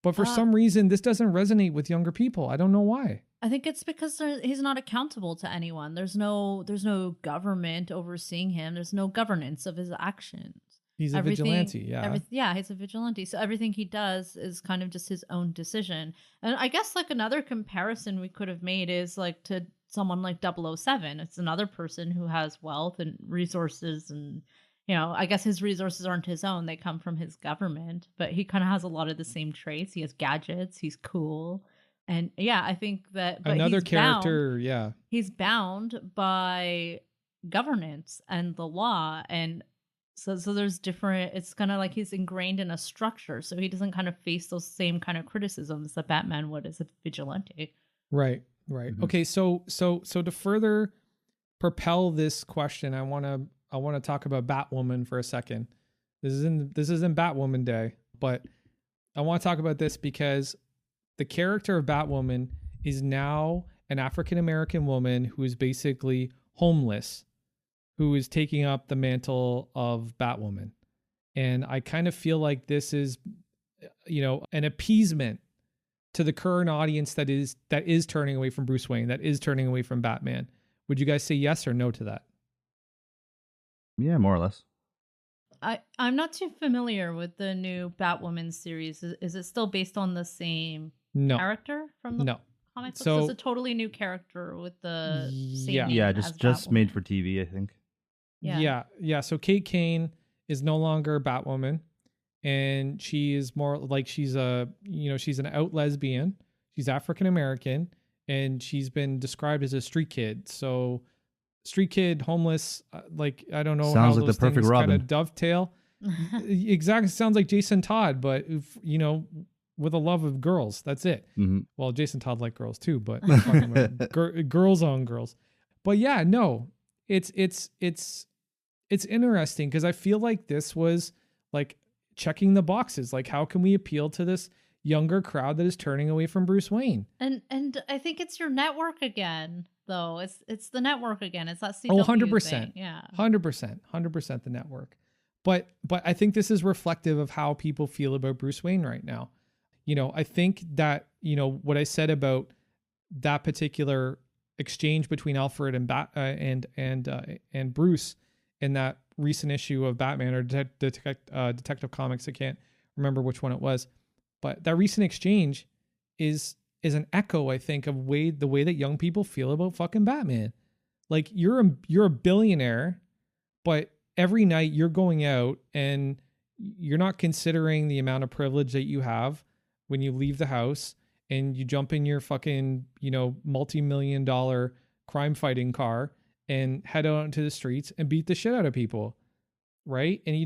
But for some reason, this doesn't resonate with younger people. I don't know why. I think it's because he's not accountable to anyone. There's no government overseeing him. There's no governance of his actions. He's a vigilante, yeah. He's a vigilante. So everything he does is kind of just his own decision. And I guess like another comparison we could have made is like to someone like 007. It's another person who has wealth and resources, and I guess his resources aren't his own. They come from his government, but he kind of has a lot of the same traits. He has gadgets. He's cool. And yeah, I think that another character, he's bound by governance and the law, and so there's different. It's kind of like he's ingrained in a structure, so he doesn't kind of face those same kind of criticisms that Batman would as a vigilante. Right. Mm-hmm. Okay, so to further propel this question, I want to talk about Batwoman for a second. This isn't Batwoman Day, but I want to talk about this because the character of Batwoman is now an African-American woman who is basically homeless, who is taking up the mantle of Batwoman. And I kind of feel like this is, an appeasement to the current audience that is turning away from Bruce Wayne, that is turning away from Batman. Would you guys say yes or no to that? Yeah, more or less. I'm not too familiar with the new Batwoman series. Is it still based on the same character from the comics? So it's a totally new character with the same name as just made for TV, I think. Yeah. So Kate Kane is no longer Batwoman, and she is more like she's an out lesbian. She's African American, and she's been described as a street kid. So street kid, homeless, I don't know. Sounds how like those the perfect things Robin. kind of dovetail. Exactly, sounds like Jason Todd, but with a love of girls. That's it. Mm-hmm. Well, Jason Todd liked girls too, but girls on girls. But yeah, no, it's interesting because I feel like this was like checking the boxes. Like, how can we appeal to this younger crowd that is turning away from Bruce Wayne? And I think it's your network again, though. It's the network again. It's that CW 100%. thing. Yeah. 100% the network. But I think this is reflective of how people feel about Bruce Wayne right now. I think that, what I said about that particular exchange between Alfred and Bruce in that recent issue of Batman or Detective Comics, I can't remember which one it was, but that recent exchange is an echo, I think, of the way that young people feel about fucking Batman. Like, you're a billionaire, but every night you're going out and you're not considering the amount of privilege that you have when you leave the house and you jump in your fucking, multi-million-dollar crime fighting car and head out into the streets and beat the shit out of people. Right. And you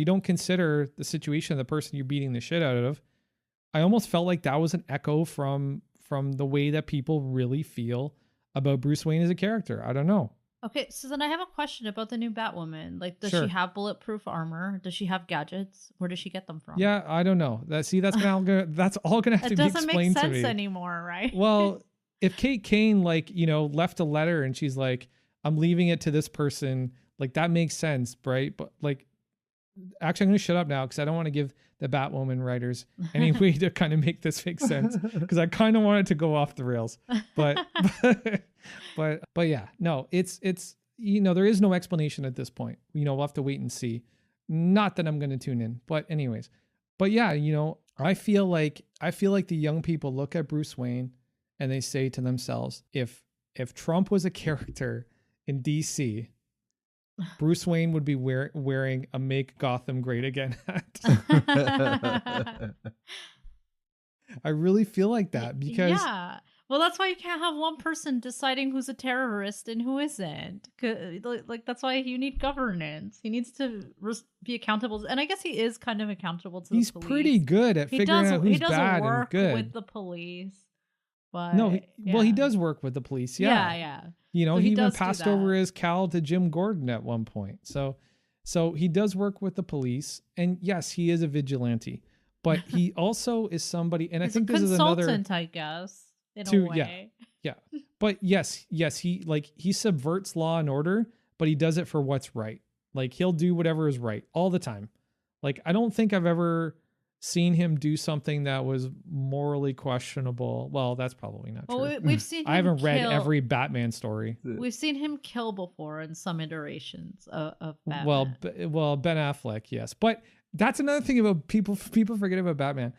don't consider the situation of the person you're beating the shit out of. I almost felt like that was an echo from the way that people really feel about Bruce Wayne as a character. I don't know. Okay, so then I have a question about the new Batwoman. Like, does Sure. she have bulletproof armor? Does she have gadgets? Where does she get them from? Yeah, I don't know. That's all gonna have to be explained to me. It doesn't make sense anymore, right? Well, if Kate Kane left a letter and she's like, I'm leaving it to this person. Like, that makes sense, right? But like, actually, I'm going to shut up now because I don't want to give the Batwoman writers any way to kind of make this make sense, because I kind of want it to go off the rails. But but yeah, no, it's there is no explanation at this point. We'll have to wait and see. Not that I'm going to tune in, but anyways. But yeah, I feel like the young people look at Bruce Wayne and they say to themselves, if Trump was a character in DC, Bruce Wayne would be wearing a "Make Gotham Great Again" hat. I really feel like that because well, that's why you can't have one person deciding who's a terrorist and who isn't. Like, that's why you need governance. He needs to be accountable, and I guess he is kind of accountable to the police. He's pretty good at figuring out who's bad and good. With the police, but well, he does work with the police. Yeah. So he even passed over his cowl to Jim Gordon at one point. So he does work with the police, and yes, he is a vigilante, but he also is somebody, and I think this is another consultant, I guess. In a way. Yeah. But yes, he subverts law and order, but he does it for what's right. Like, he'll do whatever is right all the time. Like, I don't think I've ever seen him do something that was morally questionable. Well, that's probably not true. Well, we've seen him I haven't read every Batman story. We've seen him kill before in some iterations of Batman. Well, Ben Affleck, yes. But that's another thing about people forget about Batman.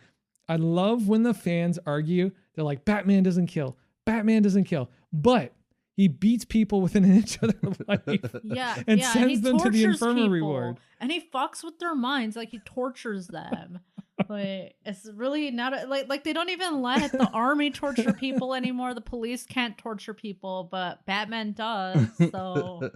I love when the fans argue. They're like, Batman doesn't kill. But he beats people within an inch of their life. And sends them to the infirmary ward. And he fucks with their minds. Like, he tortures them. Like, it's really not like they don't even let the army torture people anymore. The police can't torture people, but Batman does. So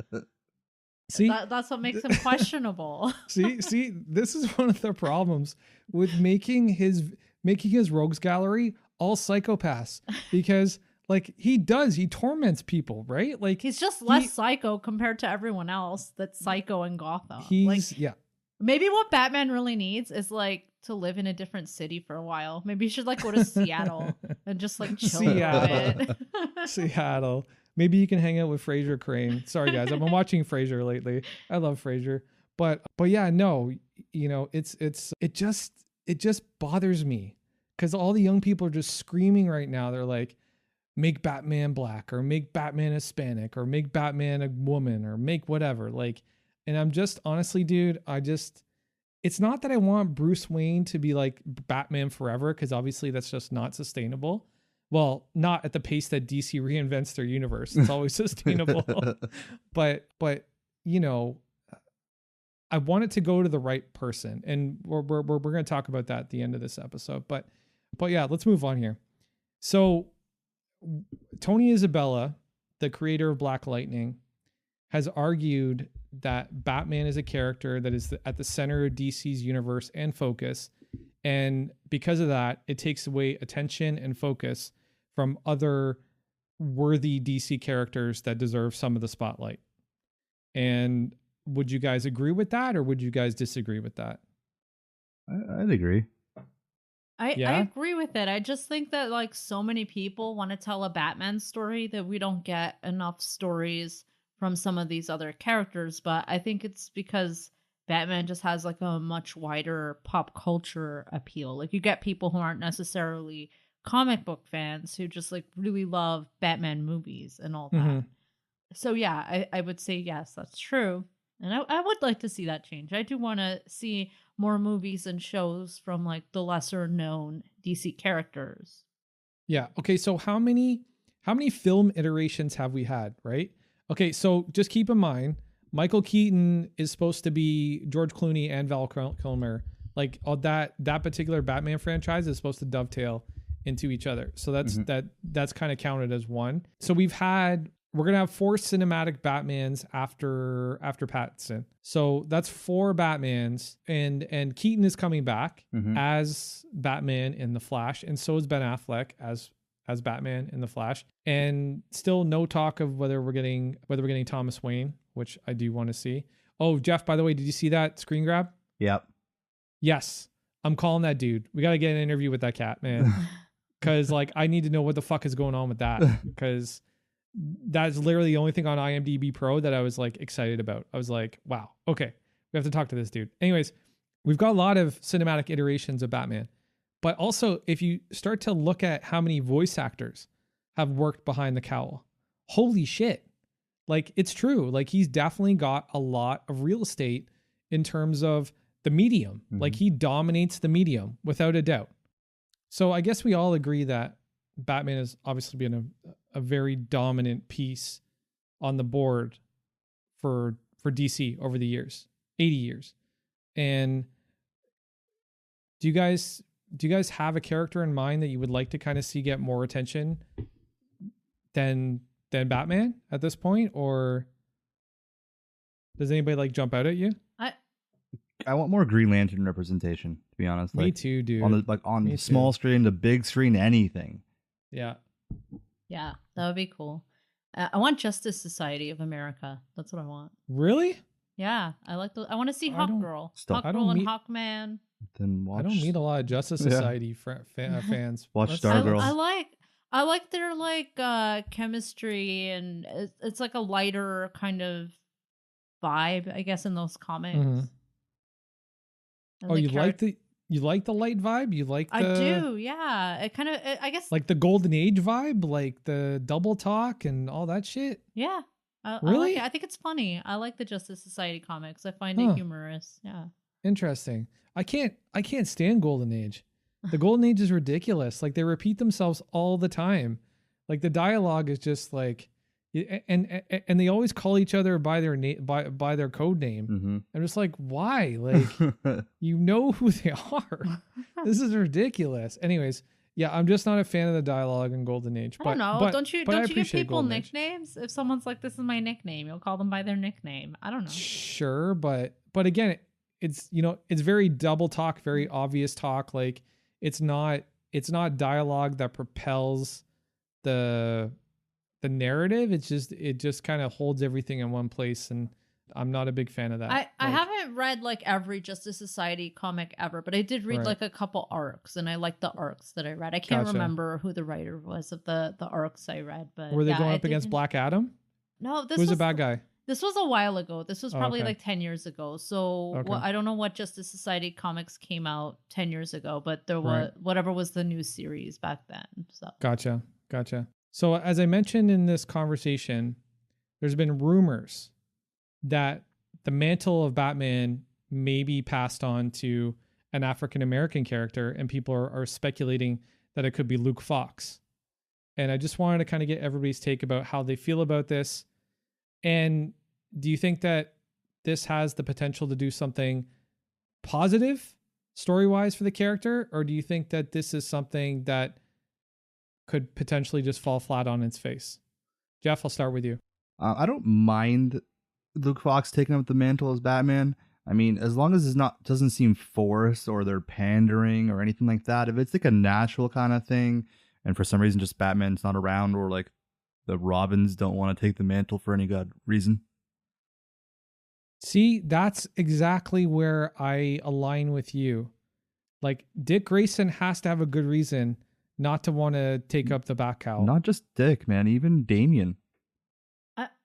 see, that's what makes him questionable. see, this is one of the problems with making his rogues gallery all psychopaths, because like he torments people, right? Like, he's just less psycho compared to everyone else that's psycho in Gotham. Maybe what Batman really needs is like to live in a different city for a while. Maybe he should like go to Seattle and just like chill a bit. Seattle. Maybe you can hang out with Frasier Crane. Sorry guys, I've been watching Frasier lately. I love Frasier. But yeah, no, it just bothers me. Because all the young people are just screaming right now. They're like, make Batman black, or make Batman Hispanic, or make Batman a woman, or make whatever. Like, and I'm just, honestly, dude, it's not that I want Bruce Wayne to be like Batman forever, because obviously that's just not sustainable. Well, not at the pace that DC reinvents their universe. It's always sustainable. But I want it to go to the right person. And we're going to talk about that at the end of this episode. But yeah, let's move on here. So Tony Isabella, the creator of Black Lightning, has argued that Batman is a character that is at the center of DC's universe and focus. And because of that, it takes away attention and focus from other worthy DC characters that deserve some of the spotlight. And would you guys agree with that, or would you guys disagree with that? I'd agree. I agree with it. I just think that like so many people want to tell a Batman story that we don't get enough stories from some of these other characters. But I think it's because Batman just has like a much wider pop culture appeal. Like, you get people who aren't necessarily comic book fans who just like really love Batman movies and all that. Mm-hmm. So yeah, I would say yes, that's true. And I would like to see that change. I do want to see more movies and shows from like the lesser known DC characters. Yeah. Okay. So how many film iterations have we had, right? Okay. So just keep in mind, Michael Keaton is supposed to be George Clooney and Val Kilmer. Like, all that particular Batman franchise is supposed to dovetail into each other. So that's kind of counted as one. So we're going to have 4 cinematic Batmans after Pattinson. So that's 4 Batmans, and Keaton is coming back as Batman in The Flash, and so is Ben Affleck as Batman in The Flash. And still no talk of whether we're getting Thomas Wayne, which I do want to see. Oh, Jeff, by the way, did you see that screen grab? Yep. Yes. I'm calling that dude. We got to get an interview with that cat, man. Cuz like I need to know what the fuck is going on with that, cuz that's literally the only thing on IMDb Pro that I was like excited about. I was like, wow, okay, we have to talk to this dude. Anyways, we've got a lot of cinematic iterations of Batman, but also if you start to look at how many voice actors have worked behind the cowl, holy shit. Like, it's true. Like, he's definitely got a lot of real estate in terms of the medium. Like, he dominates the medium without a doubt. So I guess we all agree that Batman has obviously been a very dominant piece on the board for DC over the years, 80 years. And do you guys have a character in mind that you would like to kind of see get more attention than Batman at this point? Or does anybody like jump out at you? I want more Green Lantern representation, to be honest. Me too, dude. On the small screen, the big screen, anything. Yeah. Yeah, that would be cool. I want Justice Society of America. That's what I want. Really? Yeah, I want to see Hawkgirl. Stop. Hawkgirl and Hawkman. Then watch. I don't meet a lot of Justice Society fans. Watch Stargirl. I like their chemistry, and it's like a lighter kind of vibe, I guess, in those comics. Mm-hmm. Oh, you like the light vibe? You like the... I do, yeah. It kind of, I guess, like the Golden Age vibe, like the double talk and all that shit. Yeah. Really? I think it's funny. I like the Justice Society comics. I find it humorous. Yeah. Interesting. I can't stand Golden Age. The Golden Age is ridiculous. Like, they repeat themselves all the time. Like, the dialogue is just like, and they always call each other by their name, by their code name. Mm-hmm. I'm just like, why? Like, you know who they are. This is ridiculous. Anyways, yeah, I'm just not a fan of the dialogue in Golden Age. I don't know. Don't you give people Golden nicknames? If someone's like, "This is my nickname," you'll call them by their nickname. I don't know. Sure, but again, it's it's very double talk, very obvious talk. Like, it's not dialogue that propels the narrative. It just kind of holds everything in one place, and I'm not a big fan of that. I haven't read like every Justice Society comic ever, but I did read like a couple arcs, and I liked the arcs that I read. I can't remember who the writer was of the arcs I read, but were they going up against Black Adam? No, who's a bad guy? This was a while ago. This was probably like 10 years ago. So I don't know what Justice Society comics came out 10 years ago, but there was whatever was the new series back then. So Gotcha. So as I mentioned in this conversation, there's been rumors that the mantle of Batman may be passed on to an African-American character, and people are speculating that it could be Luke Fox. And I just wanted to kind of get everybody's take about how they feel about this. And do you think that this has the potential to do something positive story-wise for the character? Or do you think that this is something that could potentially just fall flat on its face? Jeff, I'll start with you. I don't mind Luke Fox taking up the mantle as Batman. I mean, as long as doesn't seem forced or they're pandering or anything like that. If it's like a natural kind of thing, and for some reason just Batman's not around, or like the Robins don't want to take the mantle for any good reason. See, that's exactly where I align with you. Like, Dick Grayson has to have a good reason not to want to take up the Bat cowl. Not just Dick, man, even Damian.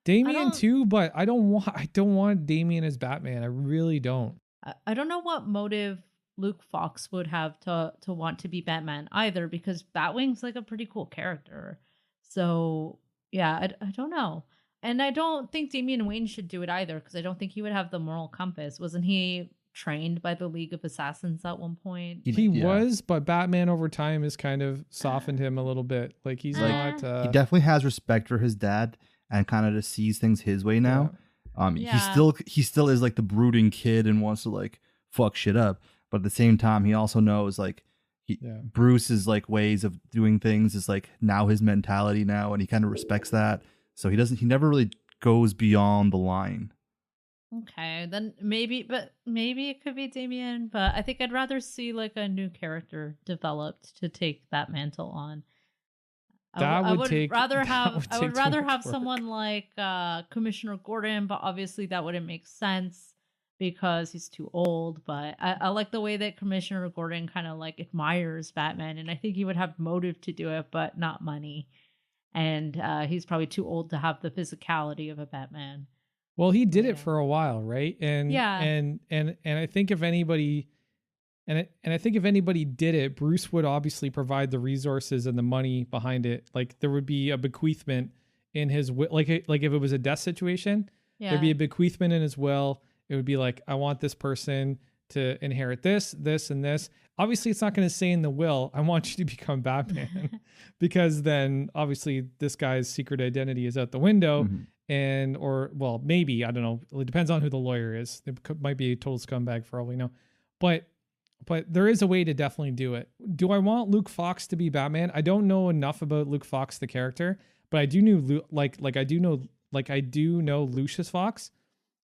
Damian too, but I don't want Damian as Batman. I really don't. I don't know what motive Luke Fox would have to want to be Batman either, because Batwing's like a pretty cool character. So yeah, I don't know. And I don't think Damian Wayne should do it either, because I don't think he would have the moral compass. Wasn't he trained by the League of Assassins at one point? He was, but Batman over time has kind of softened him a little bit. Like, he's not... he definitely has respect for his dad and kind of just sees things his way now. He still is like the brooding kid and wants to like fuck shit up. But at the same time, he also knows like Bruce's like ways of doing things is like now his mentality now, and he kind of respects that. So he never really goes beyond the line. Okay, then maybe it could be Damian, but I think I'd rather see like a new character developed to take that mantle on. I would rather have someone like Commissioner Gordon, but obviously that wouldn't make sense because he's too old. But I like the way that Commissioner Gordon kind of like admires Batman, and I think he would have motive to do it, but not money. and he's probably too old to have the physicality of a Batman. Well, he did Yeah. it for a while, right? And Yeah. and I think if anybody I think if anybody did it, Bruce would obviously provide the resources and the money behind it. Like there would be a bequeathment in his will, like if it was a death situation, Yeah. there'd be a bequeathment in his will. It would be like, I want this person to inherit this, this, and this. Obviously, it's not going to say in the will, I want you to become Batman, because then obviously this guy's secret identity is out the window. Mhm. Or maybe, I don't know. It depends on who the lawyer is. It might be a total scumbag for all we know. But there is a way to definitely do it. Do I want Luke Fox to be Batman? I don't know enough about Luke Fox, the character, but I do know I do know Lucius Fox,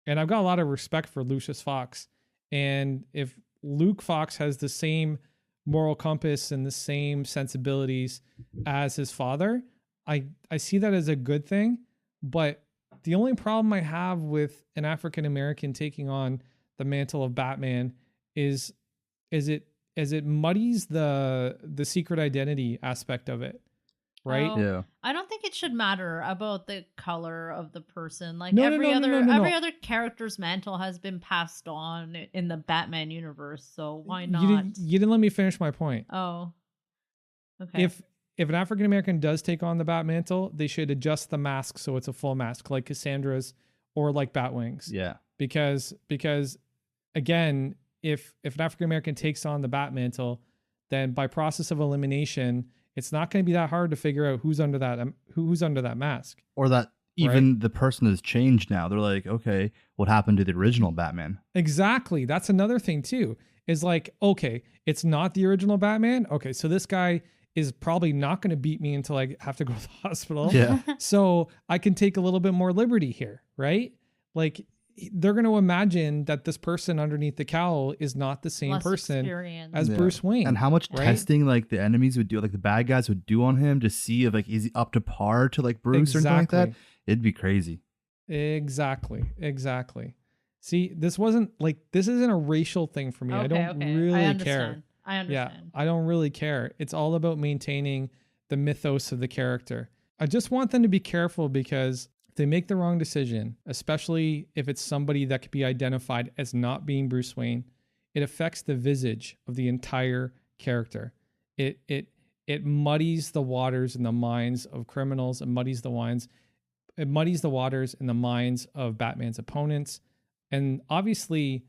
and I've got a lot of respect for Lucius Fox. And if Luke Fox has the same moral compass and the same sensibilities as his father, I see that as a good thing. But the only problem I have with an African American taking on the mantle of Batman is it muddies the secret identity aspect of it, right? Oh, Yeah. I don't think it should matter about the color of the person. Like No, every no. other character's mantle has been passed on in the Batman universe, so why not? You didn't let me finish my point. Oh, okay. If an African American does take on the Bat mantle, they should adjust the mask so it's a full mask, like Cassandra's or like Batwing's. Yeah. Because again, if an African American takes on the Bat mantle, then by process of elimination, it's not going to be that hard to figure out who's under that mask. Or that even the person has changed now. They're like, okay, what happened to the original Batman? Exactly. That's another thing too. Is like, okay, it's not the original Batman. Okay, so this guy is probably not going to beat me until I have to go to the hospital. Yeah. So I can take a little bit more liberty here, right? Like they're going to imagine that this person underneath the cowl is not the same Less person experience. as Bruce Wayne. And how much right? testing like the enemies would do, like the bad guys would do on him to see if like is he up to par to like Bruce or anything like that. It'd be crazy. Exactly. See, this isn't a racial thing for me. I don't really care. I understand. Yeah, I don't really care. It's all about maintaining the mythos of the character. I just want them to be careful, because if they make the wrong decision, especially if it's somebody that could be identified as not being Bruce Wayne, it affects the visage of the entire character. It muddies the waters in the minds of criminals. It muddies the waters in the minds of Batman's opponents. And obviously,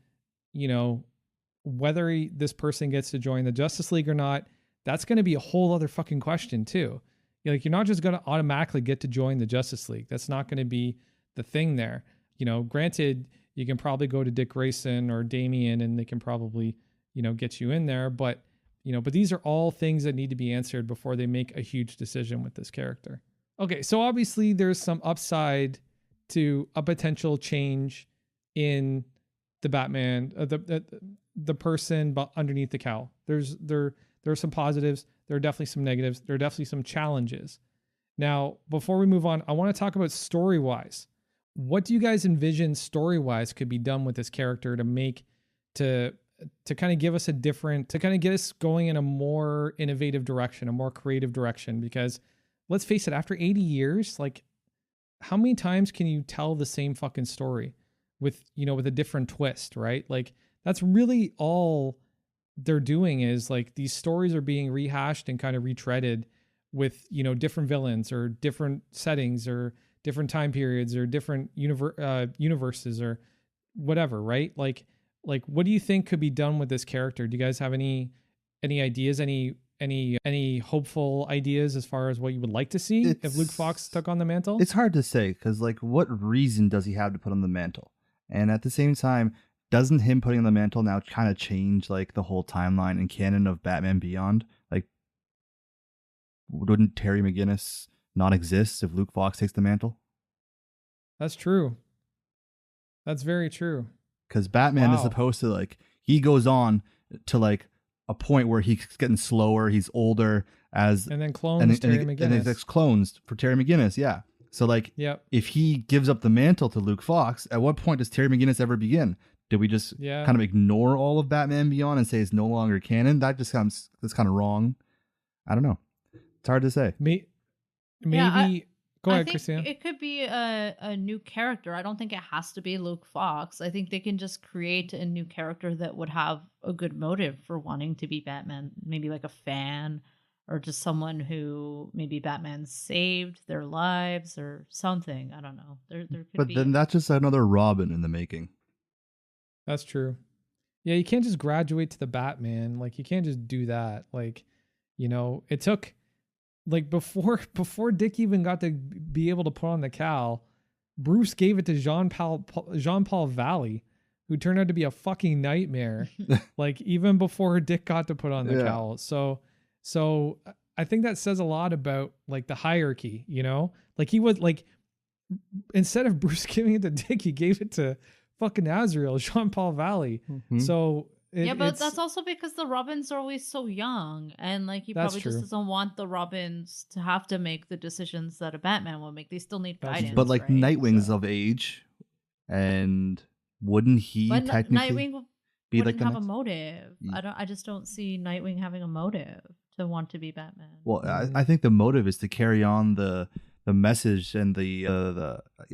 whether this person gets to join the Justice League or not, that's going to be a whole other fucking question too. You're not just going to automatically get to join the Justice League. That's not going to be the thing there. Granted, you can probably go to Dick Grayson or Damian and they can probably, get you in there. But these are all things that need to be answered before they make a huge decision with this character. Okay, so obviously there's some upside to a potential change in the Batman, the person but underneath the cowl. There are some positives. There are definitely some negatives. There are definitely some challenges. Now, before we move on, I want to talk about story-wise. What do you guys envision story-wise could be done with this character to kind of give us to kind of get us going in a more innovative direction, a more creative direction? Because let's face it, after 80 years, like how many times can you tell the same fucking story with a different twist, right? Like that's really all they're doing, is like these stories are being rehashed and kind of retreaded with, different villains or different settings or different time periods or different universes or whatever, right? Like what do you think could be done with this character? Do you guys have any ideas, any hopeful ideas as far as what you would like to see if Luke Fox took on the mantle? It's hard to say, because like what reason does he have to put on the mantle? And at the same time, doesn't him putting on the mantle now kind of change like the whole timeline and canon of Batman Beyond? Like, wouldn't Terry McGinnis not exist if Luke Fox takes the mantle? That's true. That's very true. Because Batman is supposed to, like, he goes on to like a point where he's getting slower, he's older, and then clones Terry McGinnis. And it's clones for Terry McGinnis, yeah. So like, if he gives up the mantle to Luke Fox, at what point does Terry McGinnis ever begin? Did we just kind of ignore all of Batman Beyond and say it's no longer canon? That's kind of wrong. I don't know. It's hard to say. Maybe go I ahead, think Christina. it could be a new character. I don't think it has to be Luke Fox. I think they can just create a new character that would have a good motive for wanting to be Batman. Maybe like a fan or just someone who maybe Batman saved their lives or something. I don't know. There could But be. then that's just another Robin in the making. That's true. Yeah, you can't just graduate to the Batman. Like you can't just do that. Like, it took like before Dick even got to be able to put on the cowl, Bruce gave it to Jean-Paul Valley, who turned out to be a fucking nightmare. Like even before Dick got to put on the cowl. So I think that says a lot about like the hierarchy, Like he would like instead of Bruce giving it to Dick, he gave it to fucking Azrael, Jean-Paul Valley. Mm-hmm. So but that's also because the Robins are always so young, and like he probably just doesn't want the Robins to have to make the decisions that a Batman will make. They still need guidance. But like right? Nightwing's of age, and wouldn't he technically Nightwing be wouldn't like have a motive? I just don't see Nightwing having a motive to want to be Batman. Well, I think the motive is to carry on the message and the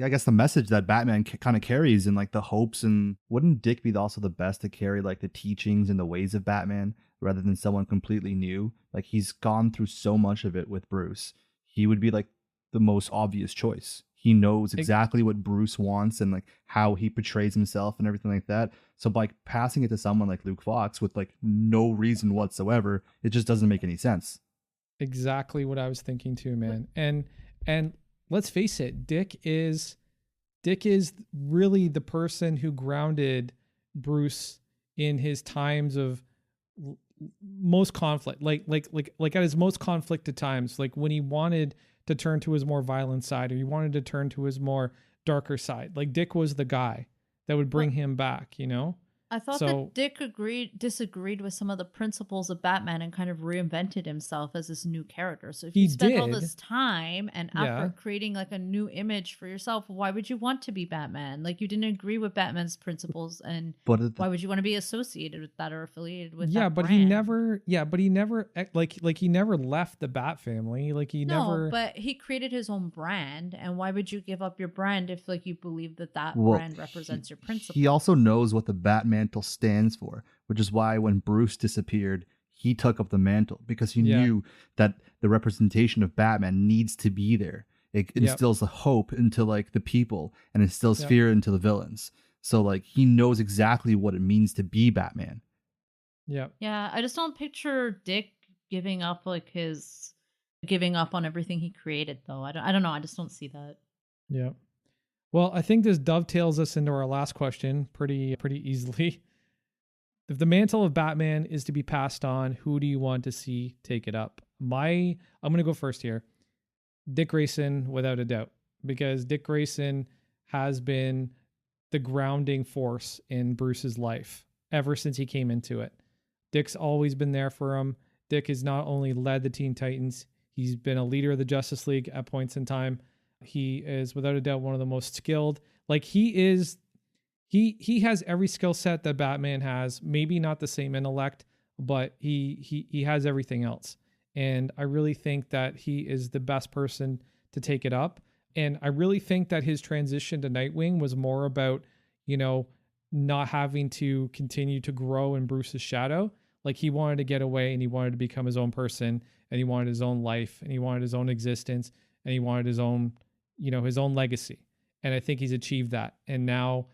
I guess the message that Batman kind of carries, and like the hopes. And wouldn't Dick be also the best to carry like the teachings and the ways of Batman rather than someone completely new? Like he's gone through so much of it with Bruce. He would be like the most obvious choice. He knows exactly what Bruce wants and like how he portrays himself and everything like that. So by passing it to someone like Luke Fox with like no reason whatsoever, it just doesn't make any sense. Exactly what I was thinking too, man. And let's face it, Dick is really the person who grounded Bruce in his times of most conflict, like at his most conflicted times, like when he wanted to turn to his more violent side or he wanted to turn to his more darker side. Like Dick was the guy that would bring him back, I thought that Dick disagreed with some of the principles of Batman and kind of reinvented himself as this new character. So if you spent all this time and effort creating like a new image for yourself, why would you want to be Batman? Like you didn't agree with Batman's principles, and why would you want to be associated with that or affiliated with that brand? He never he never left the Bat family. Like he never. But he created his own brand, and why would you give up your brand if like you believe that brand represents your principles? He also knows what the Batman mantle stands for, which is why when Bruce disappeared, he took up the mantle because he knew that the representation of Batman needs to be there. It instills a hope into like the people and instills fear into the villains. So like he knows exactly what it means to be Batman. Yeah. Yeah, I just don't picture Dick giving up on everything he created though. I don't know, I just don't see that. Yeah. Well, I think this dovetails us into our last question pretty easily. If the mantle of Batman is to be passed on, who do you want to see take it up? I'm going to go first here. Dick Grayson, without a doubt, because Dick Grayson has been the grounding force in Bruce's life ever since he came into it. Dick's always been there for him. Dick has not only led the Teen Titans, he's been a leader of the Justice League at points in time. He is without a doubt one of the most skilled. Like he has every skill set that Batman has. Maybe not the same intellect, but he has everything else. And I really think that he is the best person to take it up. And I really think that his transition to Nightwing was more about, not having to continue to grow in Bruce's shadow. Like he wanted to get away and he wanted to become his own person and he wanted his own life and he wanted his own existence and he wanted his own legacy. And I think he's achieved that. And now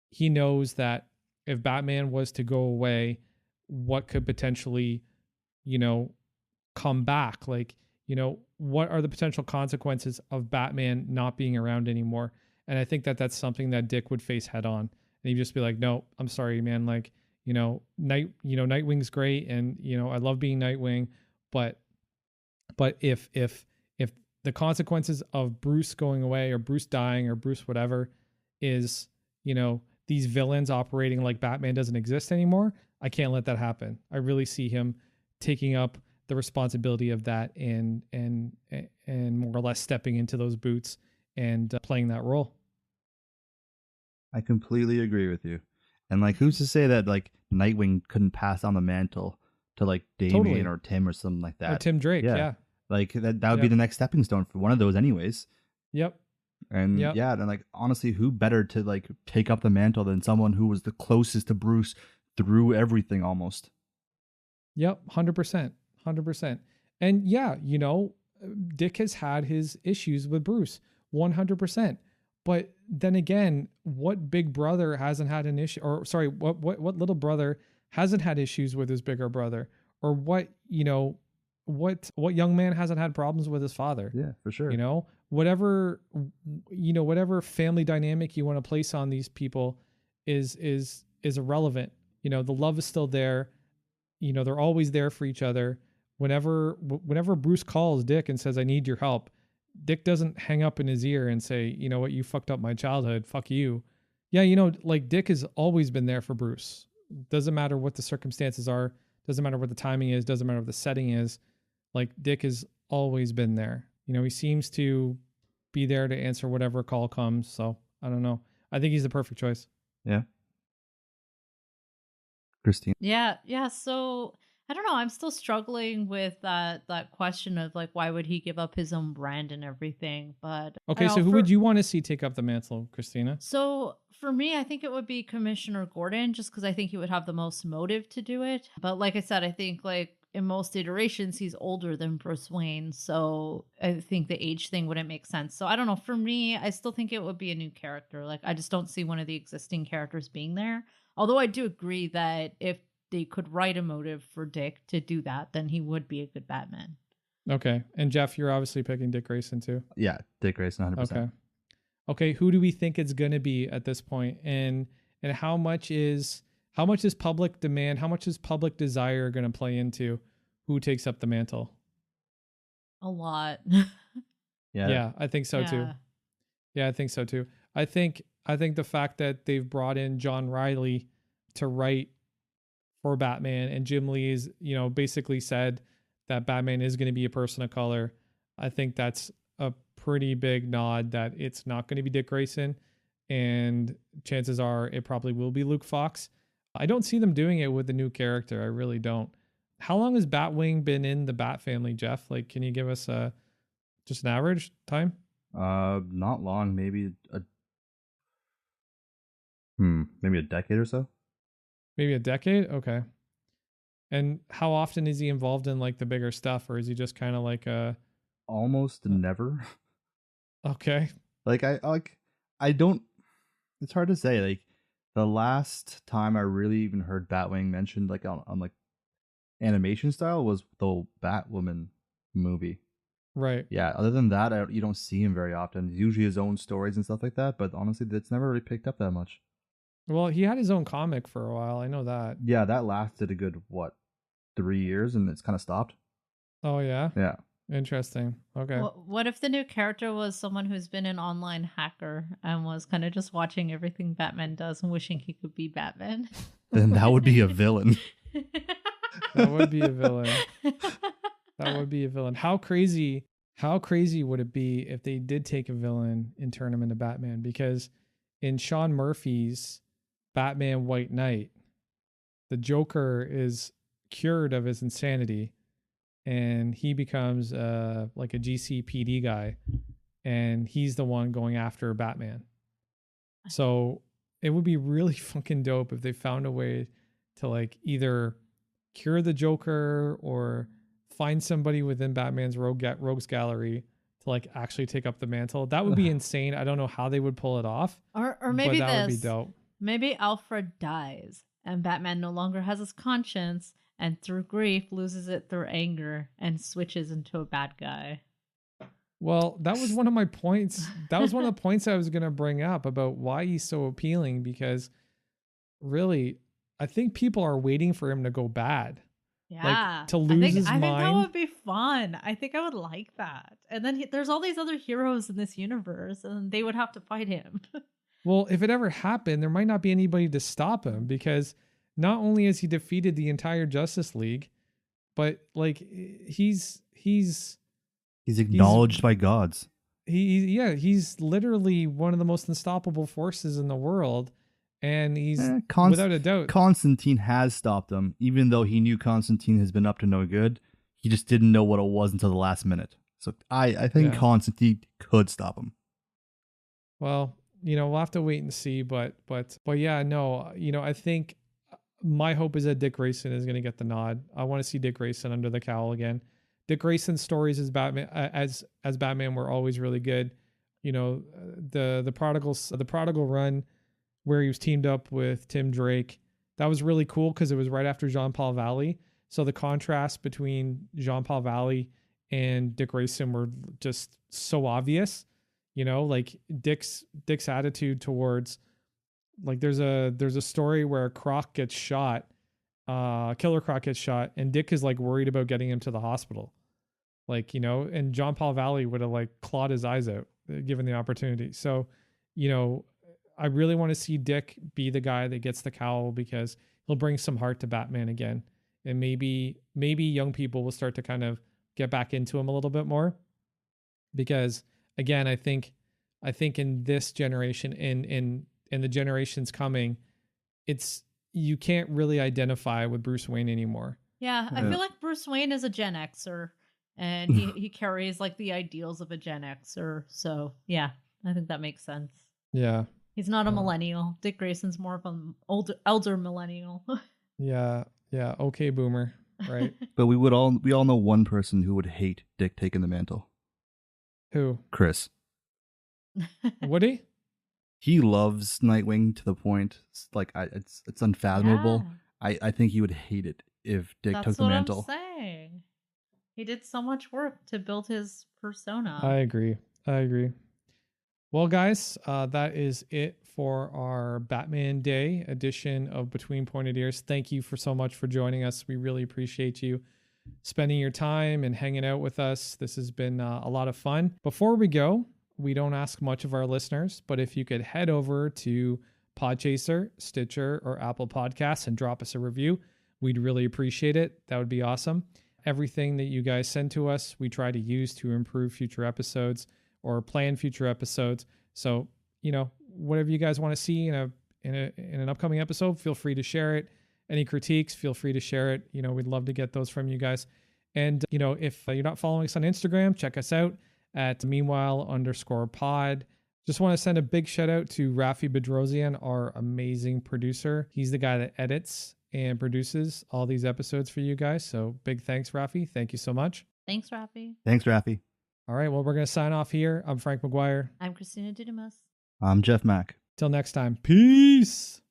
he knows that if Batman was to go away, what could potentially, come back? Like, what are the potential consequences of Batman not being around anymore? And I think that that's something that Dick would face head on. And he'd just be like, no, I'm sorry, man. Like, Nightwing's great. And, I love being Nightwing, but if the consequences of Bruce going away or Bruce dying or Bruce whatever is, these villains operating like Batman doesn't exist anymore, I can't let that happen. I really see him taking up the responsibility of that and more or less stepping into those boots and playing that role. I completely agree with you. And like, who's to say that like Nightwing couldn't pass on the mantle to like Damian or Tim or something like that? Or Tim Drake, yeah. Like that would be Yep. the next stepping stone for one of those anyways. Yep. And Yep. yeah, and like honestly, who better to like take up the mantle than someone who was the closest to Bruce through everything almost. Yep. 100%. 100%. And yeah, you know, Dick has had his issues with Bruce 100%. But then again, what big brother hasn't had an issue, or sorry, what little brother hasn't had issues with his bigger brother, or what, you know, what young man hasn't had problems with his father? Yeah, for sure. You know, whatever, you know, whatever family dynamic you want to place on these people is irrelevant. You know, the love is still there. You know, they're always there for each other. Whenever Bruce calls Dick and says, "I need your help," Dick doesn't hang up in his ear and say, "You know what, you fucked up my childhood. Fuck you." Yeah, you know, like Dick has always been there for Bruce. Doesn't matter what the circumstances are. Doesn't matter what the timing is. Doesn't matter what the setting is. Like Dick has always been there. You know, he seems to be there to answer whatever call comes. So I don't know. I think he's the perfect choice. Yeah. Christine. Yeah. So I don't know. I'm still struggling with that question of like, why would he give up his own brand and everything? But Okay, so who would you want to see take up the mantle, Christina? So for me, I think it would be Commissioner Gordon, just because I think he would have the most motive to do it. But like I said, I think like in most iterations, he's older than Bruce Wayne. So I think the age thing wouldn't make sense. So I don't know. For me, I still think it would be a new character. Like I just don't see one of the existing characters being there. Although I do agree that if they could write a motive for Dick to do that, then he would be a good Batman. Okay. And Jeff, you're obviously picking Dick Grayson too. Yeah, Dick Grayson 100%. Okay, who do we think it's going to be at this point? And how much is public demand, how much is public desire going to play into who takes up the mantle? A lot. Yeah, I think so too. Yeah, I think so too. I think the fact that they've brought in John Riley to write for Batman, and Jim Lee's, you know, basically said that Batman is going to be a person of color. I think that's a pretty big nod that it's not going to be Dick Grayson, and chances are it probably will be Luke Fox. I don't see them doing it with the new character. I really don't. How long has Batwing been in the Bat family, Jeff? Like, can you give us just an average time? Not long, maybe maybe a decade or so. Maybe a decade? Okay. And how often is he involved in like the bigger stuff, or is he just kind of like almost never? Okay. I don't, it's hard to say. Like the last time I really even heard Batwing mentioned like on like animation style was the Batwoman movie. Right. Yeah, other than that, you don't see him very often. Usually his own stories and stuff like that, but honestly, that's never really picked up that much. Well, he had his own comic for a while. I know that. Yeah, that lasted a good, 3 years, and it's kind of stopped. Oh, yeah? Yeah. Interesting. Okay. What if the new character was someone who's been an online hacker and was kind of just watching everything Batman does and wishing he could be Batman? Then that would be a villain. That would be a villain. That would be a villain. How crazy would it be if they did take a villain and turn him into Batman? Because in Sean Murphy's Batman White Knight, the Joker is cured of his insanity and he becomes like a GCPD guy, and he's the one going after Batman. So it would be really fucking dope if they found a way to like either cure the Joker or find somebody within Batman's rogues gallery to like actually take up the mantle. That would be insane. I don't know how they would pull it off. Or maybe but that would be dope. Maybe Alfred dies and Batman no longer has his conscience, and through grief loses it through anger and switches into a bad guy. Well, that was one of my points. That was one of the points I was going to bring up about why he's so appealing, because really, I think people are waiting for him to go bad. Yeah. Like, to lose his mind. I think that would be fun. I think I would like that. And then there's all these other heroes in this universe, and they would have to fight him. Well, if it ever happened, there might not be anybody to stop him, because not only has he defeated the entire Justice League, but like he's acknowledged by gods. He's literally one of the most unstoppable forces in the world, and he's without a doubt. Constantine has stopped him, even though he knew Constantine has been up to no good. he just didn't know what it was until the last minute. So I think Yeah. Constantine could stop him. Well, we'll have to wait and see, but yeah, no, I think my hope is that Dick Grayson is going to get the nod. I want to see Dick Grayson under the cowl again. Dick Grayson's stories as Batman, as Batman, were always really good. The prodigal run where he was teamed up with Tim Drake, that was really cool because it was right after Jean-Paul Valley. So the contrast between Jean-Paul Valley and Dick Grayson were just so obvious. Like Dick's attitude towards, like, there's a story where Croc gets shot, Killer Croc gets shot, and Dick is like worried about getting him to the hospital. Like, and John Paul Valley would have like clawed his eyes out given the opportunity. So, I really want to see Dick be the guy that gets the cowl because he'll bring some heart to Batman again. And maybe young people will start to kind of get back into him a little bit more. Because again, I think in this generation, in the generations coming, you can't really identify with Bruce Wayne anymore. Yeah, I feel like Bruce Wayne is a Gen Xer, and he carries like the ideals of a Gen Xer. So yeah, I think that makes sense. Yeah. He's not a millennial. Dick Grayson's more of an elder millennial. Yeah. Okay, boomer. Right. But we all know one person who would hate Dick taking the mantle. Who? Chris. Would he? He loves Nightwing to the point it's unfathomable. Yeah. I think he would hate it if Dick took the mantle. That's what I'm saying. He did so much work to build his persona. I agree. Well, guys, that is it for our Batman Day edition of Between Pointed Ears. Thank you so much for joining us. We really appreciate you spending your time and hanging out with us. This has been a lot of fun. Before we go, we don't ask much of our listeners, but if you could head over to Podchaser, Stitcher, or Apple Podcasts and drop us a review, we'd really appreciate it. That would be awesome. Everything that you guys send to us, we try to use to improve future episodes or plan future episodes. So, whatever you guys want to see in an upcoming episode, feel free to share it. Any critiques, feel free to share it. We'd love to get those from you guys. And, if you're not following us on Instagram, check us out at meanwhile_pod. Just want to send a big shout out to Rafi Bedrosian, our amazing producer. He's the guy that edits and produces all these episodes for you guys. So big thanks, Rafi. Thank you so much. Thanks, Rafi. Thanks, Rafi. All right. Well, we're going to sign off here. I'm Frank McGuire. I'm Christina Didymus. I'm Jeff Mack. Till next time. Peace.